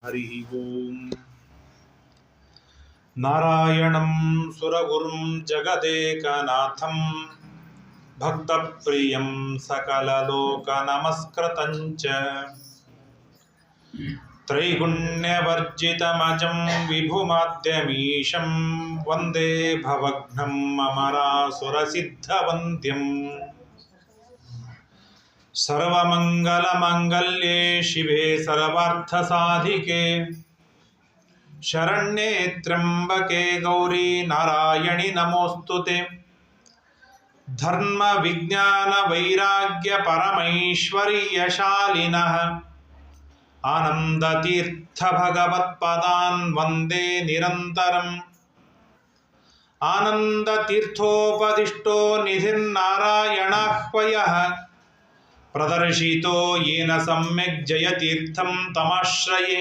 ಹರಿ ಓಂ. ನಾರಾಯಣಂ ಸುರಗುರುಂ ಜಗದೇಕನಾಥಂ ಭಕ್ತಪ್ರಿಯಂ ಸಕಲಲೋಕನಮಸ್ಕೃತಂಚ ತ್ರೈಗುಣ್ಯವರ್ಜಿತಮಜಂ ವಿಭುಮಾದ್ಯಮೀಶಂ ವಂದೇ ಭವಘ್ನಂ ಅಮರಾಸುರಸಿದ್ಧವಂದ್ಯಂ. ಸರ್ವಮಂಗಲಮಂಗಲ್ಯೆ ಶಿವೆ ಸರ್ವಾರ್ಥಸಾಧಿಕೆ ಶರಣ್ಯೆ ತ್ರ್ಯಂಬಕೆ ಗೌರಿ ನಾರಾಯಣಿ ನಮೋಸ್ತುತೆ. ಧರ್ಮ ವಿಜ್ಞಾನ ವೈರಾಗ್ಯ ಪರಮೈಶ್ವರ್ಯಶಾಲಿನಃ ಆನಂದತೀರ್ಥ ಭಗವತ್ಪದಾನ್ ವಂದೇ ನಿರಂತರಂ. ಆನಂದತೀರ್ಥೋಪದಿಷ್ಟೋ ನಿಧಿರ್ನಾರಾಯಣಾಹ್ವಯಃ ಪ್ರದರ್ಶಿತೋ ಯೇನ ಸಮ್ಯಕ್ ಜಯತೀರ್ಥಂ ತಮಾಶ್ರಯೇ.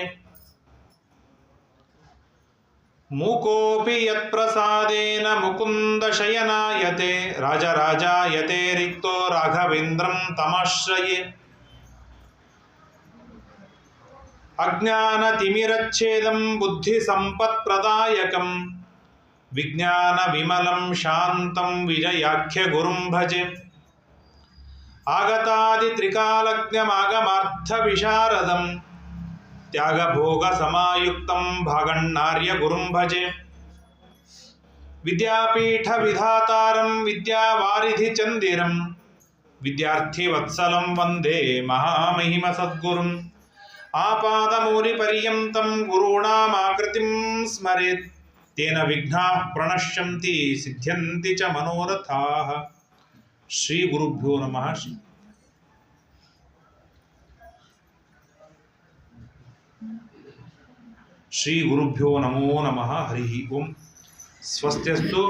ಮೂಕೋಪಿ ಯತ್ಪ್ರಸಾದೇನ ಮುಕುಂದ ಶಯನಾಯತೆ ರಾಜರಾಜಾಯತೆ ರಿಕ್ತೋ ರಾಘವೇಂದ್ರಂ ತಮಾಶ್ರಯೇ. ಅಜ್ಞಾನತಿಮಿರಚ್ಛೇದಂ ಬುದ್ಧಿ ಸಂಪತ್ಪ್ರದಾಯಕಂ ವಿಜ್ಞಾನ ವಿಮಲಂ ಶಾಂತಂ ವಿಜಯಾಖ್ಯ ಗುರುಂ ಭಜೆ. ಆಗತಾದಿ ತ್ರಿಕಾಲಜ್ಞಮಾಗಮಾರ್ಥ ವಿಶಾರದಂ ತ್ಯಾಗಭೋಗ ಸಮಾಯುಕ್ತಂ ಭಾಗಣ್ಣಾರ್ಯ ಗುರುಂ ಭಜೆ. ವಿದ್ಯಾಪೀಠ ವಿಧಾತಾರಂ ವಿದ್ಯಾವಾರಿಧಿ ಚಂದಿರಂ ವಿದ್ಯಾರ್ಥಿ ವತ್ಸಲಂ ವಂದೇ ಮಹಾಮಹಿಮ ಸದ್ಗುರುಂ. ಆಪಾದಮೂಲಿ ಪರ್ಯಂತಂ ಗುರುಣಾಮಾಕೃತಿಂ ಸ್ಮರೇತ್ ತೇನ ವಿಘ್ನಾಃ ಪ್ರಣಶ್ಯಂತಿ ಸಿದ್ಧ್ಯಂತಿ ಚ ಮನೋರಥಾಃ. ಶ್ರೀ ಗುರುಭ್ಯೋ ನಮಃ. ಶ್ರೀ ಗುರುಭ್ಯೋ ನಮೋ ನಮಃ. ಹರಿ ಓಂ. ಸ್ವಸ್ತ್ಯಸ್ತು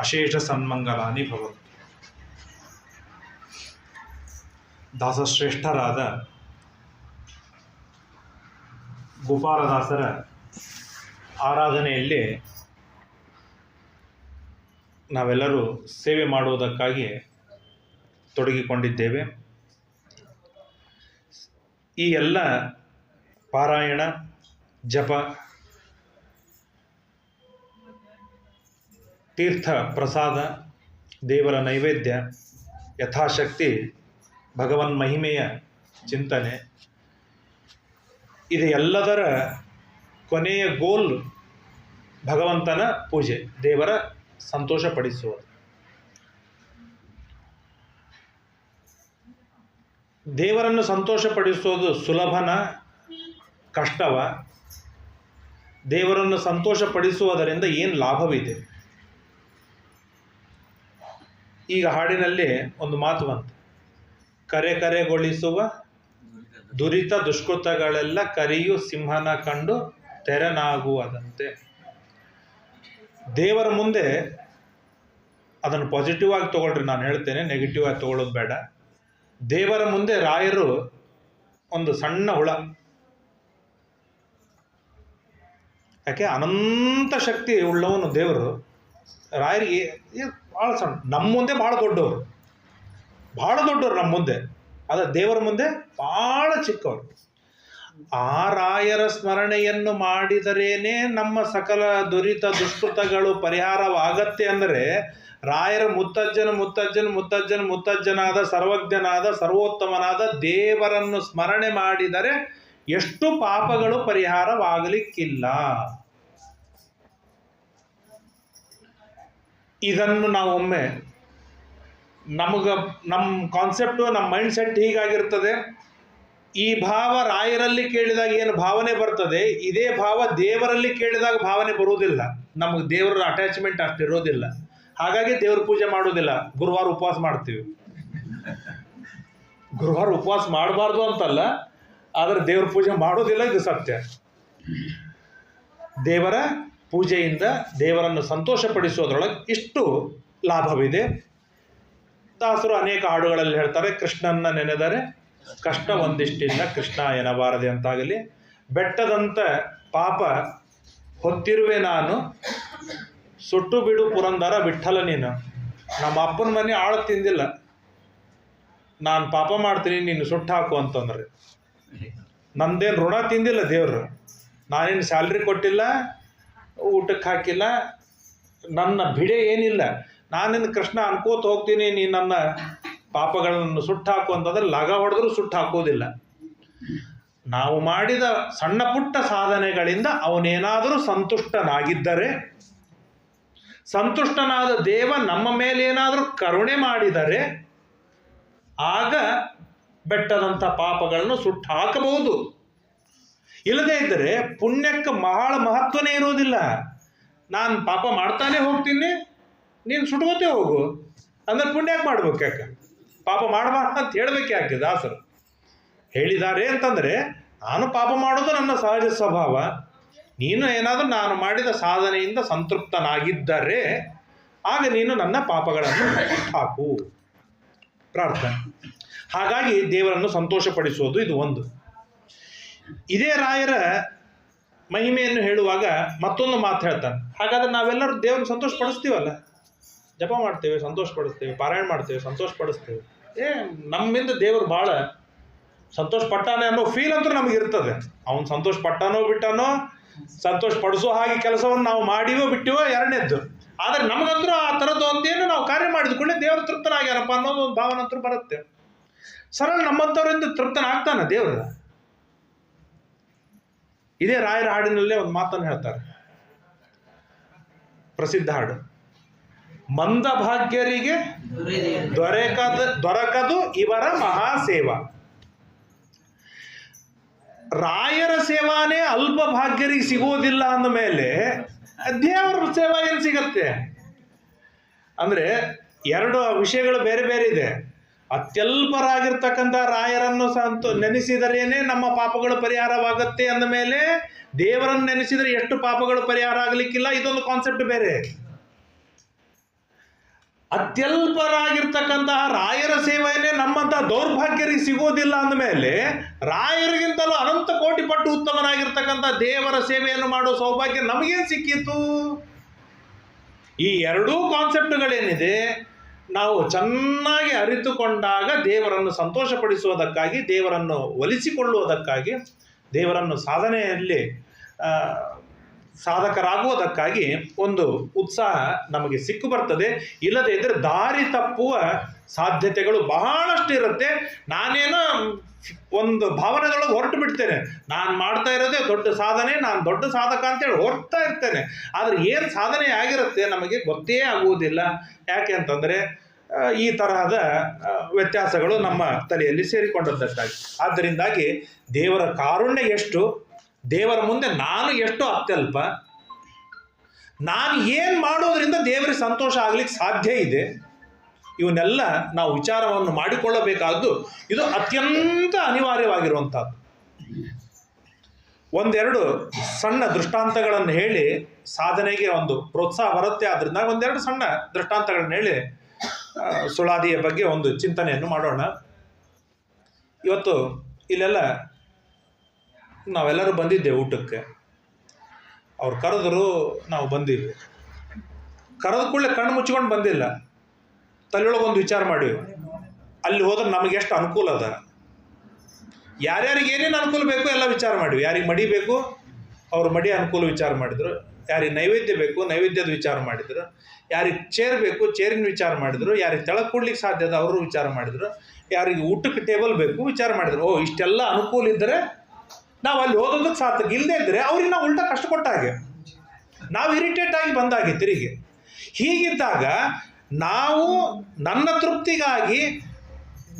ಅಶೇಷ ಸನ್ಮಂಗಲಾನಿ ಭವಂತು. ದಾಸಶ್ರೇಷ್ಠರಾದ ಗೋಪಾಲದಾಸರ ಆರಾಧನೆಯಲ್ಲಿ ನಾವೆಲ್ಲರೂ ಸೇವೆ ಮಾಡುವುದಕ್ಕಾಗಿ ತೊಡಗಿಕೊಂಡಿದ್ದೇವೆ. ಈ ಎಲ್ಲ ಪಾರಾಯಣ, ಜಪ, ತೀರ್ಥ ಪ್ರಸಾದ, ದೇವರ ನೈವೇದ್ಯ, ಯಥಾಶಕ್ತಿ ಭಗವನ್ ಮಹಿಮೆಯ ಚಿಂತನೆ, ಇದು ಎಲ್ಲದರ ಕೊನೆಯ ಗೋಲ್ ಭಗವಂತನ ಪೂಜೆ, ದೇವರ ಸಂತೋಷಪಡಿಸುವುದು. ದೇವರನ್ನು ಸಂತೋಷಪಡಿಸೋದು ಸುಲಭನ ಕಷ್ಟವ? ದೇವರನ್ನು ಸಂತೋಷಪಡಿಸುವುದರಿಂದ ಏನು ಲಾಭವಿದೆ? ಈಗ ಹಾಡಿನಲ್ಲಿ ಒಂದು ಮಾತು ಬಂತು, ಕರೆಗೊಳಿಸುವ ದುರಿತ ದುಷ್ಕೃತಗಳೆಲ್ಲ ಕರಿಯು ಸಿಂಹನ ಕಂಡು ತೆರನಾಗುವುದಂತೆ. ದೇವರ ಮುಂದೆ ಅದನ್ನು ಪಾಸಿಟಿವ್ ಆಗಿ ತಗೊಳ್ರಿ, ನಾನು ಹೇಳ್ತೇನೆ, ನೆಗೆಟಿವ್ ಆಗಿ ತಗೊಳ್ಳೋದು ಬೇಡ. ದೇವರ ಮುಂದೆ ರಾಯರು ಒಂದು ಸಣ್ಣ ಹುಳ. ಯಾಕೆ? ಅನಂತ ಶಕ್ತಿ ಉಳ್ಳವನು ದೇವರು. ರಾಯರಿಗೆ ಭಾಳ ಸಣ್ಣ, ನಮ್ಮ ಮುಂದೆ ಭಾಳ ದೊಡ್ಡವರು ನಮ್ಮ ಮುಂದೆ. ಆದರೆ ದೇವರ ಮುಂದೆ ಭಾಳ ಚಿಕ್ಕವರು. ಆ ರಾಯರ ಸ್ಮರಣೆಯನ್ನು ಮಾಡಿದರೇನೆ ನಮ್ಮ ಸಕಲ ದುರಿತ ದುಷ್ಕೃತಗಳು ಪರಿಹಾರವಾಗತ್ತೆ. ಅಂದರೆ ರಾಯರ ಮುತ್ತಜ್ಜನಾದ ಸರ್ವಜ್ಞನಾದ ಸರ್ವೋತ್ತಮನಾದ ದೇವರನ್ನು ಸ್ಮರಣೆ ಮಾಡಿದರೆ ಎಷ್ಟು ಪಾಪಗಳು ಪರಿಹಾರವಾಗಲಿಕ್ಕಿಲ್ಲ. ಇದನ್ನು ನಾವೊಮ್ಮೆ ನಮ್ಮ ಕಾನ್ಸೆಪ್ಟು, ನಮ್ಮ ಮೈಂಡ್ ಸೆಟ್ ಹೀಗಾಗಿರ್ತದೆ. ಈ ಭಾವ ರಾಯರಲ್ಲಿ ಕೇಳಿದಾಗ ಏನು ಭಾವನೆ ಬರ್ತದೆ, ಇದೇ ಭಾವ ದೇವರಲ್ಲಿ ಕೇಳಿದಾಗ ಭಾವನೆ ಬರುವುದಿಲ್ಲ. ನಮಗೆ ದೇವರ ಅಟ್ಯಾಚ್ಮೆಂಟ್ ಅಷ್ಟಿರೋದಿಲ್ಲ. ಹಾಗಾಗಿ ದೇವ್ರ ಪೂಜೆ ಮಾಡೋದಿಲ್ಲ. ಗುರುವಾರ ಉಪವಾಸ ಮಾಡ್ತೀವಿ. ಗುರುವಾರ ಉಪವಾಸ ಮಾಡಬಾರ್ದು ಅಂತಲ್ಲ, ಆದರೆ ದೇವ್ರ ಪೂಜೆ ಮಾಡೋದಿಲ್ಲ, ಇದು ಸತ್ಯ. ದೇವರ ಪೂಜೆಯಿಂದ ದೇವರನ್ನು ಸಂತೋಷಪಡಿಸೋದ್ರೊಳಗೆ ಇಷ್ಟು ಲಾಭವಿದೆ. ದಾಸರು ಅನೇಕ ಹಾಡುಗಳಲ್ಲಿ ಹೇಳ್ತಾರೆ, ಕೃಷ್ಣನ್ನ ನೆನೆದರೆ ಕಷ್ಟ ಒಂದಿಷ್ಟಿಲ್ಲ, ಕೃಷ್ಣ ಎನ್ನಬಾರದೆ ಅಂತಾಗಲಿ. ಬೆಟ್ಟದಂತ ಪಾಪ ಹೊತ್ತಿರುವೆ ನಾನು, ಸುಟ್ಟು ಬಿಡು ಪುರಂದರ ವಿಠ್ಠಲ ನೀನು. ನಮ್ಮ ಅಪ್ಪನ ಮನೆ ಆಳು ತಿಂದಿಲ್ಲ, ನಾನು ಪಾಪ ಮಾಡ್ತೀನಿ, ನೀನು ಸುಟ್ಟು ಹಾಕು ಅಂತಂದ್ರೆ. ನಂದೇನು ಋಣ ತಿಂದಿಲ್ಲ ದೇವರು, ನಾನೇನು ಸ್ಯಾಲ್ರಿ ಕೊಟ್ಟಿಲ್ಲ, ಊಟಕ್ಕೆ ಹಾಕಿಲ್ಲ, ನನ್ನ ಬಿಡೆ ಏನಿಲ್ಲ, ನಾನಿನ್ನು ಕೃಷ್ಣ ಅನ್ಕೋತ ಹೋಗ್ತೀನಿ, ನೀನು ನನ್ನ ಪಾಪಗಳನ್ನು ಸುಟ್ಟು ಹಾಕು ಅಂತಂದ್ರೆ ಲಗ ಹೊಡೆದ್ರೂ ಸುಟ್ಟು ಹಾಕೋದಿಲ್ಲ. ನಾವು ಮಾಡಿದ ಸಣ್ಣ ಪುಟ್ಟ ಸಾಧನೆಗಳಿಂದ ಅವನೇನಾದರೂ ಸಂತುಷ್ಟನಾಗಿದ್ದರೆ, ಸಂತುಷ್ಟನಾದ ದೇವ ನಮ್ಮ ಮೇಲೆ ಏನಾದರೂ ಕರುಣೆ ಮಾಡಿದರೆ ಆಗ ಬೆಟ್ಟದಂಥ ಪಾಪಗಳನ್ನು ಸುಟ್ಟು ಹಾಕಬಹುದು. ಇಲ್ಲದೇ ಇದ್ದರೆ ಪುಣ್ಯಕ್ಕೆ ಬಹಳ ಮಹತ್ವನೇ ಇರೋದಿಲ್ಲ. ನಾನು ಪಾಪ ಮಾಡ್ತಾನೆ ಹೋಗ್ತೀನಿ, ನೀನು ಸುಟ್ಕೋತೇ ಹೋಗು ಅಂದ್ರೆ ಪುಣ್ಯಕ್ಕೆ ಮಾಡ್ಬೇಕು ಯಾಕೆ? ಪಾಪ ಮಾಡಬಾರ್ದು ಅಂತ ಹೇಳ್ಬೇಕು ಯಾಕೆ? ದಾಸರು ಹೇಳಿದ್ದಾರೆ ಅಂತಂದರೆ, ನಾನು ಪಾಪ ಮಾಡೋದು ನನ್ನ ಸಹಜ ಸ್ವಭಾವ, ನೀನು ಏನಾದರೂ ನಾನು ಮಾಡಿದ ಸಾಧನೆಯಿಂದ ಸಂತೃಪ್ತನಾಗಿದ್ದರೆ ಆಗ ನೀನು ನನ್ನ ಪಾಪಗಳನ್ನು ಹಾಕು. ಪ್ರಾರ್ಥನೆ. ಹಾಗಾಗಿ ದೇವರನ್ನು ಸಂತೋಷಪಡಿಸೋದು ಇದು ಒಂದು. ಇದೇ ರಾಯರ ಮಹಿಮೆಯನ್ನು ಹೇಳುವಾಗ ಮತ್ತೊಂದು ಮಾತು ಹೇಳ್ತಾನೆ. ಹಾಗಾದ್ರೆ ನಾವೆಲ್ಲರೂ ದೇವರನ್ನು ಸಂತೋಷಪಡಿಸ್ತೀವಲ್ಲ, ಜಪ ಮಾಡ್ತೇವೆ, ಸಂತೋಷಪಡಿಸ್ತೇವೆ, ಪಾರಾಯಣ ಮಾಡ್ತೇವೆ, ಸಂತೋಷಪಡಿಸ್ತೇವೆ. ನಮ್ಮಿಂದ ದೇವರು ಭಾಳ ಸಂತೋಷ ಪಟ್ಟಾನೆ ಅನ್ನೋ ಫೀಲ್ ಅಂತೂ ನಮಗಿರ್ತದೆ. ಅವನು ಸಂತೋಷ ಪಟ್ಟಾನೋ ಬಿಟ್ಟಾನೋ, ಸಂತೋಷ ಪಡಿಸೋ ಹಾಗೆ ಕೆಲಸವನ್ನು ನಾವು ಮಾಡಿವೋ ಬಿಟ್ಟಿವೋ ಎರಡನೇದ್ದು. ಆದರೆ ನಮಗಂತೂ ಆ ಥರದ್ದು ಒಂದೇನು ನಾವು ಕಾರ್ಯ ಮಾಡಿದ ಕೂಡಲೇ ದೇವರು ತೃಪ್ತನಾಗ್ಯಾನಪ್ಪ ಅನ್ನೋದು ಒಂದು ಭಾವನೆ ಅಂತೂ ಬರುತ್ತೆ. ಸರಳ ನಮ್ಮಂಥವರಿಂದ ತೃಪ್ತನಾಗ್ತಾನೆ ದೇವರು. ಇದೇ ರಾಯರ ಹಾಡಿನಲ್ಲೇ ಒಂದು ಮಾತನ್ನು ಹೇಳ್ತಾರೆ, ಪ್ರಸಿದ್ಧ ಹಾಡು. ಮಂದ ಭಾಗ್ಯರಿಗೆ ದೊರಕದು ಇವರ ಮಹಾಸೇವಾ. ರಾಯರ ಸೇವಾನೇ ಅಲ್ಪ ಭಾಗ್ಯರಿಗೆ ಸಿಗೋದಿಲ್ಲ ಅಂದ ಮೇಲೆ ದೇವರ ಸೇವಾ ಏನು ಸಿಗತ್ತೆ? ಅಂದ್ರೆ ಎರಡು ವಿಷಯಗಳು ಬೇರೆ ಬೇರೆ ಇದೆ. ಅತ್ಯಲ್ಪರಾಗಿರ್ತಕ್ಕಂಥ ರಾಯರನ್ನು ನೆನೆಸಿದರೇನೆ ನಮ್ಮ ಪಾಪಗಳು ಪರಿಹಾರವಾಗತ್ತೆ ಅಂದ ಮೇಲೆ ದೇವರನ್ನು ನೆನೆಸಿದರೆ ಎಷ್ಟು ಪಾಪಗಳು ಪರಿಹಾರ ಆಗಲಿಕ್ಕಿಲ್ಲ, ಇದೊಂದು ಕಾನ್ಸೆಪ್ಟ್ ಬೇರೆ. ಅತ್ಯಲ್ಪರಾಗಿರ್ತಕ್ಕಂತಹ ರಾಯರ ಸೇವೆಯೇ ನಮ್ಮಂತಹ ದೌರ್ಭಾಗ್ಯರಿಗೆ ಸಿಗೋದಿಲ್ಲ ಅಂದಮೇಲೆ ರಾಯರಿಗಿಂತಲೂ ಅನಂತ ಕೋಟಿ ಪಟ್ಟು ಉತ್ತಮನಾಗಿರ್ತಕ್ಕಂಥ ದೇವರ ಸೇವೆಯನ್ನು ಮಾಡೋ ಸೌಭಾಗ್ಯ ನಮಗೇನು ಸಿಕ್ಕಿತು? ಈ ಎರಡೂ ಕಾನ್ಸೆಪ್ಟ್ಗಳೇನಿದೆ ನಾವು ಚೆನ್ನಾಗಿ ಅರಿತುಕೊಂಡಾಗ ದೇವರನ್ನು ಸಂತೋಷಪಡಿಸುವುದಕ್ಕಾಗಿ, ದೇವರನ್ನು ಒಲಿಸಿಕೊಳ್ಳುವುದಕ್ಕಾಗಿ, ದೇವರನ್ನು ಸಾಧನೆಯಲ್ಲಿ ಸಾಧಕರಾಗುವುದಕ್ಕಾಗಿ ಒಂದು ಉತ್ಸಾಹ ನಮಗೆ ಸಿಕ್ಕು ಬರ್ತದೆ. ಇಲ್ಲದೇ ಇದ್ದರೆ ದಾರಿ ತಪ್ಪುವ ಸಾಧ್ಯತೆಗಳು ಬಹಳಷ್ಟು ಇರುತ್ತೆ. ನಾನೇನೋ ಒಂದು ಭಾವನೆದೊಳಗೆ ಹೊರಟು ಬಿಡ್ತೇನೆ, ನಾನು ಮಾಡ್ತಾ ಇರೋದೇ ದೊಡ್ಡ ಸಾಧನೆ, ನಾನು ದೊಡ್ಡ ಸಾಧಕ ಅಂತೇಳಿ ಹೊರಡ್ತಾ ಇರ್ತೇನೆ. ಆದರೆ ಏನು ಸಾಧನೆ ಆಗಿರುತ್ತೆ ನಮಗೆ ಗೊತ್ತೇ ಆಗುವುದಿಲ್ಲ. ಯಾಕೆ ಅಂತಂದರೆ ಈ ತರಹದ ವ್ಯತ್ಯಾಸಗಳು ನಮ್ಮ ತಲೆಯಲ್ಲಿ ಸೇರಿಕೊಂಡದ್ದಕ್ಕಾಗಿ. ಆದ್ದರಿಂದಾಗಿ ದೇವರ ಕಾರುಣ್ಯ ಎಷ್ಟು, ದೇವರ ಮುಂದೆ ನಾನು ಎಷ್ಟು ಅತ್ಯಲ್ಪ, ನಾನು ಏನು ಮಾಡೋದ್ರಿಂದ ದೇವರಿಗೆ ಸಂತೋಷ ಆಗ್ಲಿಕ್ಕೆ ಸಾಧ್ಯ ಇದೆ, ಇವನ್ನೆಲ್ಲ ನಾವು ವಿಚಾರವನ್ನು ಮಾಡಿಕೊಳ್ಳಬೇಕಾದ್ದು ಇದು ಅತ್ಯಂತ ಅನಿವಾರ್ಯವಾಗಿರುವಂಥದ್ದು. ಒಂದೆರಡು ಸಣ್ಣ ದೃಷ್ಟಾಂತಗಳನ್ನು ಹೇಳಿ ಸಾಧನೆಗೆ ಒಂದು ಪ್ರೋತ್ಸಾಹ ಬರುತ್ತೆ. ಆದ್ದರಿಂದ ಒಂದೆರಡು ಸಣ್ಣ ದೃಷ್ಟಾಂತಗಳನ್ನು ಹೇಳಿ ಸುಳಾದಿಯ ಬಗ್ಗೆ ಒಂದು ಚಿಂತನೆಯನ್ನು ಮಾಡೋಣ. ಇವತ್ತು ಇಲ್ಲೆಲ್ಲ ನಾವೆಲ್ಲರೂ ಬಂದಿದ್ದೇವೆ ಊಟಕ್ಕೆ. ಅವ್ರು ಕರೆದ್ರು, ನಾವು ಬಂದೀವಿ. ಕರೆದ ಕೂಡಲೇ ಕಣ್ಣು ಮುಚ್ಕೊಂಡು ಬಂದಿಲ್ಲ, ತಲೆಯೊಳಗೊಂದು ವಿಚಾರ ಮಾಡೀವಿ, ಅಲ್ಲಿ ಹೋದ್ರೆ ನಮಗೆ ಎಷ್ಟು ಅನುಕೂಲ ಅದ, ಯಾರ್ಯಾರಿಗೆ ಏನೇನು ಅನುಕೂಲ ಬೇಕು ಎಲ್ಲ ವಿಚಾರ ಮಾಡಿವಿ. ಯಾರಿಗೆ ಮಡಿ ಬೇಕು ಅವ್ರು ಮಡಿ ಅನುಕೂಲ ವಿಚಾರ ಮಾಡಿದ್ರು, ಯಾರಿಗೆ ನೈವೇದ್ಯ ಬೇಕು ನೈವೇದ್ಯದ ವಿಚಾರ ಮಾಡಿದ್ರು, ಯಾರಿಗೆ ಚೇರ್ ಬೇಕು ಚೇರಿನ ವಿಚಾರ ಮಾಡಿದ್ರು, ಯಾರಿಗೆ ತೆಳಗೆ ಕೊಡ್ಲಿಕ್ಕೆ ಸಾಧ್ಯ ಅದ ಅವರು ವಿಚಾರ ಮಾಡಿದ್ರು, ಯಾರಿಗೆ ಊಟಕ್ಕೆ ಟೇಬಲ್ ಬೇಕು ವಿಚಾರ ಮಾಡಿದ್ರು. ಓ, ಇಷ್ಟೆಲ್ಲ ಅನುಕೂಲ ಇದ್ದರೆ ನಾವು ಅಲ್ಲಿ ಓದೋದಕ್ಕೆ ಸಾರ್ಥಕ, ಇಲ್ಲದೆ ಇದ್ದರೆ ಅವ್ರಿಗೆ ನಾವು ಉಲ್ಟಾ ಕಷ್ಟ ಕೊಟ್ಟ ಹಾಗೆ, ನಾವು ಇರಿಟೇಟ್ ಆಗಿ ಬಂದಾಗೆ ತಿರುಗಿ. ಹೀಗಿದ್ದಾಗ ನಾವು ನನ್ನ ತೃಪ್ತಿಗಾಗಿ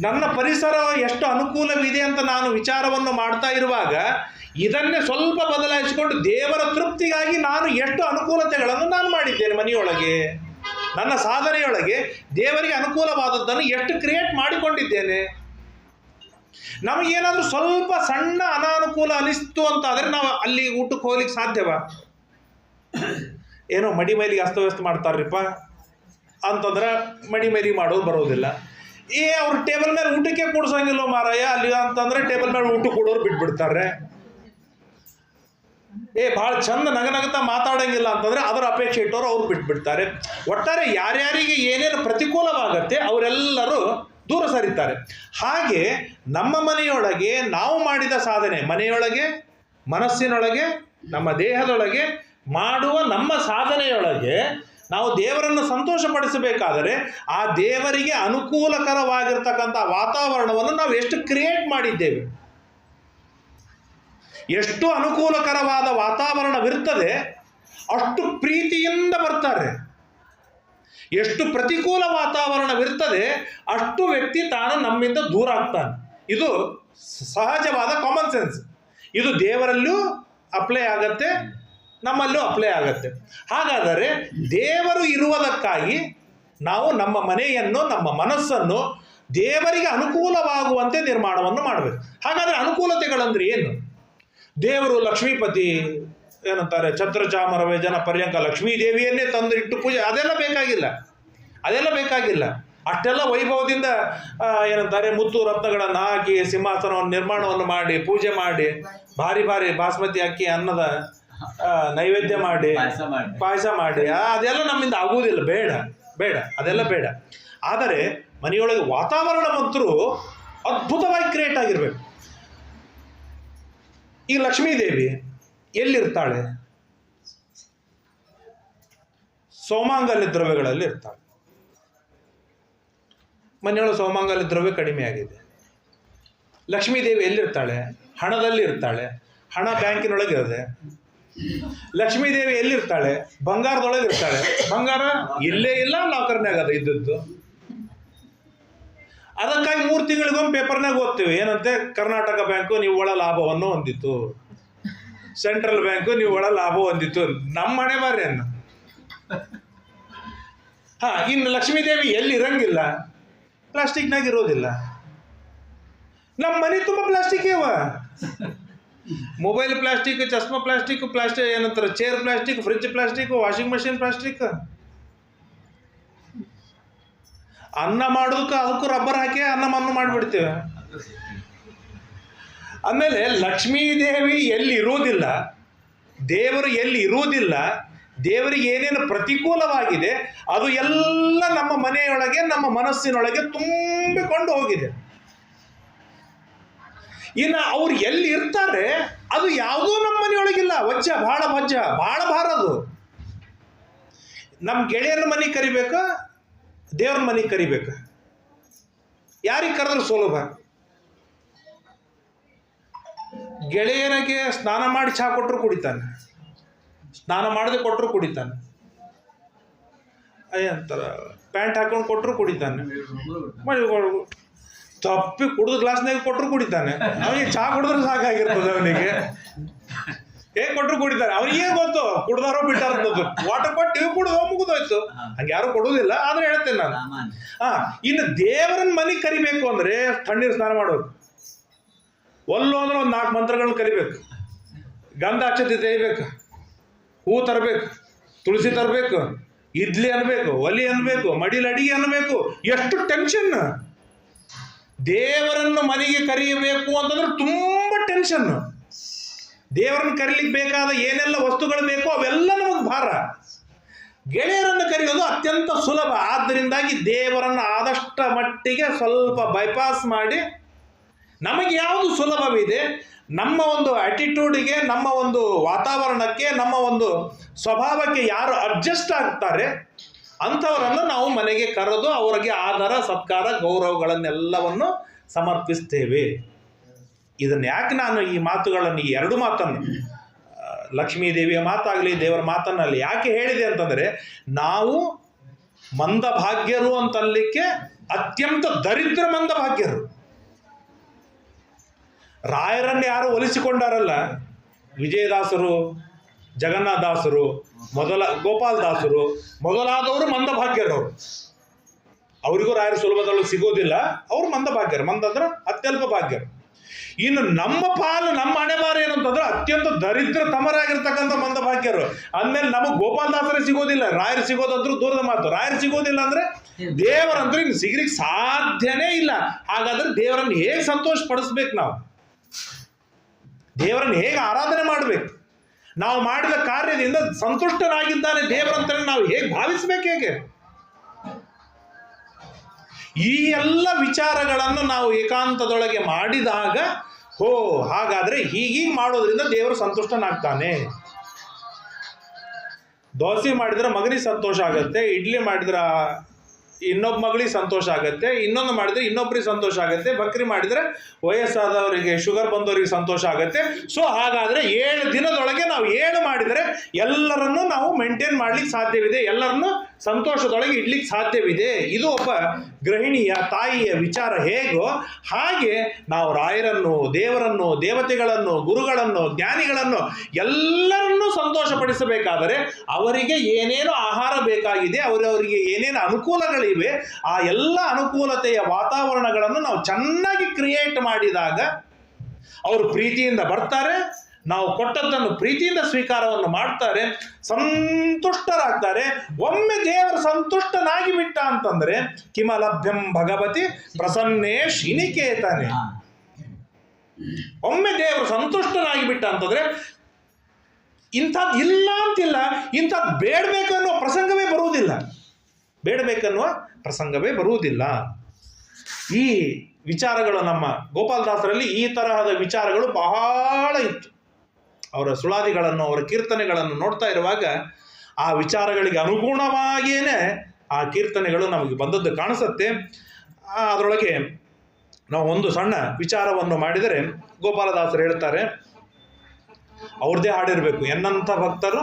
ನನ್ನ ಪರಿಸರ ಎಷ್ಟು ಅನುಕೂಲವಿದೆ ಅಂತ ನಾನು ವಿಚಾರವನ್ನು ಮಾಡ್ತಾ ಇರುವಾಗ ಇದನ್ನೇ ಸ್ವಲ್ಪ ಬದಲಾಯಿಸಿಕೊಂಡು ದೇವರ ತೃಪ್ತಿಗಾಗಿ ನಾನು ಎಷ್ಟು ಅನುಕೂಲತೆಗಳನ್ನು ನಾನು ಮಾಡಿದ್ದೇನೆ ಮನೆಯೊಳಗೆ, ನನ್ನ ಸಾಧನೆಯೊಳಗೆ ದೇವರಿಗೆ ಅನುಕೂಲವಾದದ್ದನ್ನು ಎಷ್ಟು ಕ್ರಿಯೇಟ್ ಮಾಡಿಕೊಂಡಿದ್ದೇನೆ. ನಮಗೇನಾದರೂ ಸ್ವಲ್ಪ ಸಣ್ಣ ಅನಾನುಕೂಲ ಅನಿಸ್ತು ಅಂತ ಆದರೆ ನಾವು ಅಲ್ಲಿ ಊಟಕ್ಕೆ ಹೋಗ್ಲಿಕ್ಕೆ ಸಾಧ್ಯವಾ? ಏನೋ ಮಡಿ ಮೈಲಿಗೆ ಅಸ್ತವ್ಯಸ್ತ ಮಾಡ್ತಾರ್ರಿಪ್ಪ ಅಂತಂದ್ರೆ ಮಡಿ ಮೈಲಿಗೆ ಮಾಡೋದು ಬರೋದಿಲ್ಲ. ಅವ್ರು ಟೇಬಲ್ ಮೇಲೆ ಊಟಕ್ಕೆ ಕೂಡ್ಸಂಗಿಲ್ಲ ಮಾರಾಯ ಅಲ್ಲಿ ಅಂತಂದ್ರೆ ಟೇಬಲ್ ಮೇಲೆ ಊಟ ಕೊಡೋರು ಬಿಟ್ಬಿಡ್ತಾರೆ. ಭಾಳ ಚಂದ ನಗನಗತ ಮಾತಾಡೋಂಗಿಲ್ಲ ಅಂತಂದರೆ ಅದರ ಅಪೇಕ್ಷೆ ಇಟ್ಟವರು ಅವ್ರು ಬಿಟ್ಬಿಡ್ತಾರೆ. ಒಟ್ಟಾರೆ ಯಾರ್ಯಾರಿಗೆ ಏನೇನು ಪ್ರತಿಕೂಲವಾಗತ್ತೆ ಅವರೆಲ್ಲರೂ ದೂರ ಸರಿತಾರೆ. ಹಾಗೆ ನಮ್ಮ ಮನೆಯೊಳಗೆ ನಾವು ಮಾಡಿದ ಸಾಧನೆ, ಮನೆಯೊಳಗೆ, ಮನಸ್ಸಿನೊಳಗೆ, ನಮ್ಮ ದೇಹದೊಳಗೆ ಮಾಡುವ ನಮ್ಮ ಸಾಧನೆಯೊಳಗೆ ನಾವು ದೇವರನ್ನು ಸಂತೋಷಪಡಿಸಬೇಕಾದರೆ ಆ ದೇವರಿಗೆ ಅನುಕೂಲಕರವಾಗಿರ್ತಕ್ಕಂಥ ವಾತಾವರಣವನ್ನು ನಾವು ಎಷ್ಟು ಕ್ರಿಯೇಟ್ ಮಾಡಿದ್ದೇವೆ. ಎಷ್ಟು ಅನುಕೂಲಕರವಾದ ವಾತಾವರಣವಿರ್ತದೆ ಅಷ್ಟು ಪ್ರೀತಿಯಿಂದ ಬರ್ತಾರೆ. ಎಷ್ಟು ಪ್ರತಿಕೂಲ ವಾತಾವರಣವಿರ್ತದೆ ಅಷ್ಟು ವ್ಯಕ್ತಿ ತಾನು ನಮ್ಮಿಂದ ದೂರ ಆಗ್ತಾನೆ. ಇದು ಸಹಜವಾದ ಕಾಮನ್ ಸೆನ್ಸ್. ಇದು ದೇವರಲ್ಲೂ ಅಪ್ಲೈ ಆಗತ್ತೆ, ನಮ್ಮಲ್ಲೂ ಅಪ್ಲೈ ಆಗತ್ತೆ. ಹಾಗಾದರೆ ದೇವರು ಇರುವುದಕ್ಕಾಗಿ ನಾವು ನಮ್ಮ ಮನೆಯನ್ನು, ನಮ್ಮ ಮನಸ್ಸನ್ನು ದೇವರಿಗೆ ಅನುಕೂಲವಾಗುವಂತೆ ನಿರ್ಮಾಣವನ್ನು ಮಾಡಬೇಕು. ಹಾಗಾದರೆ ಅನುಕೂಲತೆಗಳಂದ್ರೆ ಏನು? ದೇವರು ಲಕ್ಷ್ಮೀಪತಿ ಏನಂತಾರೆ, ಛತ್ರಚಾಮರ ಜನ ಪರ್ಯಂಕ ಲಕ್ಷ್ಮೀ ದೇವಿಯನ್ನೇ ತಂದು ಇಟ್ಟು ಪೂಜೆ, ಅದೆಲ್ಲ ಬೇಕಾಗಿಲ್ಲ. ಅಷ್ಟೆಲ್ಲ ವೈಭವದಿಂದ ಏನಂತಾರೆ ಮುತ್ತು ರತ್ನಗಳನ್ನು ಹಾಕಿ ಸಿಂಹಾಸನವನ್ನು ನಿರ್ಮಾಣವನ್ನು ಮಾಡಿ ಪೂಜೆ ಮಾಡಿ ಭಾರಿ ಬಾಸ್ಮತಿ ಅಕ್ಕಿ ಅನ್ನದ ನೈವೇದ್ಯ ಮಾಡಿ ಪಾಯಸ ಮಾಡಿ ಅದೆಲ್ಲ ನಮ್ಮಿಂದ ಆಗುವುದಿಲ್ಲ. ಬೇಡ ಅದೆಲ್ಲ ಬೇಡ. ಆದರೆ ಮನೆಯೊಳಗೆ ವಾತಾವರಣ ಮಾತ್ರ ಅದ್ಭುತವಾಗಿ ಕ್ರಿಯೇಟ್ ಆಗಿರ್ಬೇಕು. ಈ ಲಕ್ಷ್ಮೀದೇವಿ ಎಲ್ಲಿರ್ತಾಳೆ? ಸೋಮಾಂಗಲ್ಯ ದ್ರವ್ಯಗಳಲ್ಲಿ ಇರ್ತಾಳೆ. ಮನೆಯೊಳಗೆ ಸೋಮಾಂಗಲ್ಯ ದ್ರವ್ಯ ಕಡಿಮೆ ಆಗಿದೆ. ಲಕ್ಷ್ಮೀದೇವಿ ಎಲ್ಲಿರ್ತಾಳೆ? ಹಣದಲ್ಲಿ ಇರ್ತಾಳೆ. ಹಣ ಬ್ಯಾಂಕಿನೊಳಗೆ ಇರುತ್ತೆ. ಲಕ್ಷ್ಮೀದೇವಿ ಎಲ್ಲಿರ್ತಾಳೆ? ಬಂಗಾರದೊಳಗೆ ಇರ್ತಾಳೆ. ಬಂಗಾರ ಇಲ್ಲೇ ಇಲ್ಲ, ಲಾಕರ್ನಾಗ ಅದ ಇದ್ದದ್ದು. ಅದಕ್ಕಾಗಿ 3 ತಿಂಗಳಿಗೊಮ್ಮೆ ಪೇಪರ್ನಾಗ ಓದ್ತೀವಿ ಏನಂತೆ, ಕರ್ನಾಟಕ ಬ್ಯಾಂಕು ನಿವ್ವಳ ಲಾಭವನ್ನು ಹೊಂದಿತ್ತು, ಸೆಂಟ್ರಲ್ ಬ್ಯಾಂಕು ನಿವ್ವಳ ಲಾಭ ಹೊಂದಿತ್ತು. ನಮ್ಮ ಹಣೆ ಬಾರಿ ಅನ್ನ. ಇನ್ನು ಲಕ್ಷ್ಮೀದೇವಿ ಎಲ್ಲಿ ಇರಂಗಿಲ್ಲ? ಪ್ಲಾಸ್ಟಿಕ್ನಾಗ ಇರೋದಿಲ್ಲ. ನಮ್ಮ ಮನೆ ತುಂಬ ಪ್ಲಾಸ್ಟಿಕ್ ಇವ. ಮೊಬೈಲ್ ಪ್ಲಾಸ್ಟಿಕ್, ಚಸ್ಮಾ ಪ್ಲಾಸ್ಟಿಕ್ ಏನಂತಾರೆ, chair plastic, fridge plastic, washing machine plastic. ಅನ್ನ ಮಾಡೋದಕ್ಕೆ ಅದಕ್ಕೂ ರಬ್ಬರ್ ಹಾಕಿ ಮಣ್ಣು ಮಾಡಿಬಿಡ್ತೇವೆ. ಆಮೇಲೆ ಲಕ್ಷ್ಮೀದೇವಿ ಎಲ್ಲಿ ಇರುವುದಿಲ್ಲ, ದೇವರು ಎಲ್ಲಿ ಇರುವುದಿಲ್ಲ, ದೇವರಿಗೆ ಏನೇನು ಪ್ರತಿಕೂಲವಾಗಿದೆ ಅದು ಎಲ್ಲ ನಮ್ಮ ಮನೆಯೊಳಗೆ, ನಮ್ಮ ಮನಸ್ಸಿನೊಳಗೆ ತುಂಬಿಕೊಂಡು ಹೋಗಿದೆ. ಇನ್ನು ಅವ್ರು ಎಲ್ಲಿ ಇರ್ತಾರೆ ಅದು ಯಾವುದೂ ನಮ್ಮ ಮನೆಯೊಳಗಿಲ್ಲ. ಭಾಳ ಭಾರದು. ನಮ್ಮ ಗೆಳೆಯರ ಮನೆಗೆ ಕರಿಬೇಕಾ, ದೇವ್ರ ಮನೆಗೆ ಕರಿಬೇಕಾ? ಯಾರಿಗೆ ಕರೆದ್ರೆ ಸುಲಭ? ಗೆಳೆಯನಿಗೆ ಸ್ನಾನ ಮಾಡಿ ಚಹಾ ಕೊಟ್ಟರು ಕುಡಿತಾನೆ, ಸ್ನಾನ ಮಾಡದೆ ಕೊಟ್ಟರು ಕುಡಿತಾನೆ, ಅಂತಾರ ಪ್ಯಾಂಟ್ ಹಾಕೊಂಡು ಕೊಟ್ಟರು ಕುಡಿತಾನೆ, ತಪ್ಪಿ ಕುಡಿದು ಗ್ಲಾಸ್ನಾಗ ಕೊಟ್ಟರು ಕುಡಿತಾನೆ. ಅವನಿಗೆ ಚಹಾ ಕುಡಿದ್ರೆ ಸಾಕಾಗಿರ್ತದೆ. ಅವನಿಗೆ ಹೇಗೆ ಕೊಟ್ಟರು ಕುಡಿತಾನೆ. ಅವ್ರಿಗೆ ಗೊತ್ತು ಕುಡ್ದಾರೋ ಬಿಟ್ಟಾರ. ವಾಟರ್ ಕೊಟ್ಟು ಕುಡಿದು ಮುಗಿದೋಯ್ತು. ಹಂಗೆ ಯಾರು ಕೊಡುವುದಿಲ್ಲ. ಆದ್ರೆ ಹೇಳ್ತೇನೆ ನಾನು. ಇನ್ನು ದೇವರನ್ನ ಮನೆಗೆ ಕರಿಬೇಕು ಅಂದ್ರೆ ತಣ್ಣೀರು ಸ್ನಾನ ಮಾಡೋದು. ಒಲ್ಲು ಅಂದ್ರೆ ಒಂದು 4 ಮಂತ್ರಗಳನ್ನ ಕರಿಬೇಕು. ಗಂಧ ಅಕ್ಷತೆ ತೆಗಿಬೇಕು, ಹೂ ತರಬೇಕು, ತುಳಸಿ ತರಬೇಕು, ಇಡ್ಲಿ ಅನ್ಬೇಕು, ಒಲಿ ಅನ್ಬೇಕು, ಮಡಿಲಿ ಅಡಿಗೆ ಅನ್ಬೇಕು. ಎಷ್ಟು ಟೆನ್ಷನ್! ದೇವರನ್ನು ಮನೆಗೆ ಕರೆಯಬೇಕು ಅಂತಂದ್ರೆ ತುಂಬ ಟೆನ್ಷನ್. ದೇವರನ್ನು ಕರೀಲಿಕ್ಕೆ ಬೇಕಾದ ಏನೆಲ್ಲ ವಸ್ತುಗಳು ಬೇಕೋ ಅವೆಲ್ಲ ನಮಗೆ ಭಾರ. ಗೆಳೆಯರನ್ನು ಕರೆಯೋದು ಅತ್ಯಂತ ಸುಲಭ. ಆದ್ದರಿಂದಾಗಿ ದೇವರನ್ನು ಆದಷ್ಟ ಮಟ್ಟಿಗೆ ಸ್ವಲ್ಪ ಬೈಪಾಸ್ ಮಾಡಿ ನಮಗೆ ಯಾವುದು ಸುಲಭವಿದೆ, ನಮ್ಮ ಒಂದು ಆಟಿಟ್ಯೂಡಿಗೆ, ನಮ್ಮ ಒಂದು ವಾತಾವರಣಕ್ಕೆ, ನಮ್ಮ ಒಂದು ಸ್ವಭಾವಕ್ಕೆ ಯಾರು ಅಡ್ಜಸ್ಟ್ ಆಗ್ತಾರೆ ಅಂಥವರನ್ನು ನಾವು ಮನೆಗೆ ಕರೆದು ಅವರಿಗೆ ಆದರ ಸತ್ಕಾರ ಗೌರವಗಳನ್ನೆಲ್ಲವನ್ನು ಸಮರ್ಪಿಸ್ತೇವೆ. ಇದನ್ನು ಯಾಕೆ ನಾನು ಈ ಮಾತುಗಳನ್ನು, ಈ 2 ಮಾತನ್ನು, ಲಕ್ಷ್ಮೀದೇವಿಯ ಮಾತಾಗಲಿ ದೇವರ ಮಾತನ್ನಲ್ಲಿ ಯಾಕೆ ಹೇಳಿದೆ ಅಂತಂದರೆ, ನಾವು ಮಂದಭಾಗ್ಯರು ಅಂತನ್ಲಿಕ್ಕೆ ಅತ್ಯಂತ ದರಿದ್ರ ಮಂದಭಾಗ್ಯರು. ರಾಯರನ್ನು ಯಾರು ಒಲಿಸಿಕೊಂಡಾರಲ್ಲ, ವಿಜಯದಾಸರು, ಜಗನ್ನಾಥದಾಸರು, ಗೋಪಾಲದಾಸರು ಮೊದಲಾದವರು ಮಂದಭಾಗ್ಯರವರು. ಅವರಿಗೂ ರಾಯರ ಸುಲಭದೊಳಗೆ ಸಿಗೋದಿಲ್ಲ. ಅವರು ಮಂದಭಾಗ್ಯರು. ಮಂದಂದ್ರೆ ಅತ್ಯಲ್ಪ ಭಾಗ್ಯರು. ಇನ್ನು ನಮ್ಮ ಪಾಲು, ನಮ್ಮ ಹಣೆಬಾರ ಏನಂತಂದ್ರೆ ಅತ್ಯಂತ ದರಿದ್ರ ತಮರಾಗಿರ್ತಕ್ಕಂಥ ಮಂದಭಾಗ್ಯರು. ಅಂದಮೇಲೆ ನಮಗೆ ಗೋಪಾಲದಾಸರೇ ಸಿಗೋದಿಲ್ಲ, ರಾಯರು ಸಿಗೋದಂದ್ರೂ ದೂರದ ಮಾತು. ರಾಯರು ಸಿಗೋದಿಲ್ಲ ಅಂದ್ರೆ ದೇವರಂದ್ರೆ ಇನ್ನು ಸಿಗ್ಲಿಕ್ಕೆ ಸಾಧ್ಯನೇ ಇಲ್ಲ. ಹಾಗಾದ್ರೆ ದೇವರನ್ನು ಹೇಗೆ ಸಂತೋಷ ಪಡಿಸ್ಬೇಕು? ನಾವು ದೇವರನ್ನು ಹೇಗೆ ಆರಾಧನೆ ಮಾಡಬೇಕು? ನಾವು ಮಾಡಿದ ಕಾರ್ಯದಿಂದ ಸಂತುಷ್ಟರಾಗಿದ್ದಾನೆ ದೇವರಂತ ನಾವು ಹೇಗೆ ಭಾವಿಸ್ಬೇಕು? ಹೇಗೆ? ಈ ಎಲ್ಲ ವಿಚಾರಗಳನ್ನು ನಾವು ಏಕಾಂತದೊಳಗೆ ಮಾಡಿದಾಗ ಹೋ ಹಾಗಾದ್ರೆ ಹೀಗೀಗೆ ಮಾಡೋದ್ರಿಂದ ದೇವರು ಸಂತುಷ್ಟನಾಗ್ತಾನೆ. ದೋಸೆ ಮಾಡಿದ್ರೆ ಮಗನಿಗೆ ಸಂತೋಷ ಆಗುತ್ತೆ, ಇಡ್ಲಿ ಮಾಡಿದ್ರೆ ಇನ್ನೊಬ್ಬ ಮಗಳಿಗೆ ಸಂತೋಷ ಆಗುತ್ತೆ, ಇನ್ನೊಂದು ಮಾಡಿದ್ರೆ ಇನ್ನೊಬ್ಬರಿಗೆ ಸಂತೋಷ ಆಗುತ್ತೆ, ಬಕ್ರಿ ಮಾಡಿದ್ರೆ ವಯಸ್ಸಾದವರಿಗೆ ಶುಗರ್ ಬಂದವರಿಗೆ ಸಂತೋಷ ಆಗುತ್ತೆ. ಸೊ ಹಾಗಾದ್ರೆ 7 ದಿನದೊಳಗೆ ನಾವು 7 ಮಾಡಿದರೆ ಎಲ್ಲರನ್ನೂ ನಾವು ಮೇಂಟೈನ್ ಮಾಡ್ಲಿಕ್ಕೆ ಸಾಧ್ಯವಿದೆ, ಎಲ್ಲರನ್ನೂ ಸಂತೋಷದೊಳಗೆ ಇಡ್ಲಿಕ್ಕೆ ಸಾಧ್ಯವಿದೆ. ಇದು ಒಬ್ಬ ಗೃಹಿಣಿಯ ತಾಯಿಯ ವಿಚಾರ ಹೇಗೋ ಹಾಗೆ ನಾವು ರಾಯರನ್ನು, ದೇವರನ್ನು, ದೇವತೆಗಳನ್ನು, ಗುರುಗಳನ್ನು, ಜ್ಞಾನಿಗಳನ್ನು ಎಲ್ಲರನ್ನೂ ಸಂತೋಷಪಡಿಸಬೇಕಾದರೆ ಅವರಿಗೆ ಏನೇನು ಆಹಾರ ಬೇಕಾಗಿದೆ, ಅವರವರಿಗೆ ಏನೇನು ಅನುಕೂಲಗಳಿವೆ, ಆ ಎಲ್ಲ ಅನುಕೂಲತೆಯ ವಾತಾವರಣಗಳನ್ನು ನಾವು ಚೆನ್ನಾಗಿ ಕ್ರಿಯೇಟ್ ಮಾಡಿದಾಗ ಅವರು ಪ್ರೀತಿಯಿಂದ ಬರ್ತಾರೆ, ನಾವು ಕೊಟ್ಟದ್ದನ್ನು ಪ್ರೀತಿಯಿಂದ ಸ್ವೀಕಾರವನ್ನು ಮಾಡ್ತಾರೆ, ಸಂತುಷ್ಟರಾಗ್ತಾರೆ. ಒಮ್ಮೆ ದೇವರು ಸಂತುಷ್ಟನಾಗಿ ಬಿಟ್ಟ ಅಂತಂದ್ರೆ ಕಿಮಲಭ್ಯಂ ಭಗವತಿ ಪ್ರಸನ್ನೇ ಶ್ರೀನಿಕೇತನೆ. ಒಮ್ಮೆ ದೇವರು ಸಂತುಷ್ಟನಾಗಿ ಬಿಟ್ಟ ಅಂತಂದ್ರೆ ಇಂಥದ್ದು ಇಲ್ಲ ಅಂತಿಲ್ಲ, ಇಂಥದ್ದು ಬೇಡಬೇಕನ್ನುವ ಪ್ರಸಂಗವೇ ಬರುವುದಿಲ್ಲ, ಬೇಡಬೇಕನ್ನುವ ಪ್ರಸಂಗವೇ ಬರುವುದಿಲ್ಲ. ಈ ವಿಚಾರಗಳು ನಮ್ಮ ಗೋಪಾಲದಾಸರಲ್ಲಿ ಈ ತರಹದ ವಿಚಾರಗಳು ಬಹಳ ಇತ್ತು. ಅವರ ಸುಳಾದಿಗಳನ್ನು, ಅವರ ಕೀರ್ತನೆಗಳನ್ನು ನೋಡ್ತಾ ಇರುವಾಗ ಆ ವಿಚಾರಗಳಿಗೆ ಅನುಗುಣವಾಗಿಯೇ ಆ ಕೀರ್ತನೆಗಳು ನಮಗೆ ಬಂದದ್ದು ಕಾಣಿಸುತ್ತೆ. ಅದರೊಳಗೆ ನಾವು ಒಂದು ಸಣ್ಣ ವಿಚಾರವನ್ನು ಮಾಡಿದರೆ ಗೋಪಾಲದಾಸರು ಹೇಳ್ತಾರೆ, ಅವ್ರದ್ದೇ ಹಾಡಿರಬೇಕು, ಎನ್ನಂಥ ಭಕ್ತರು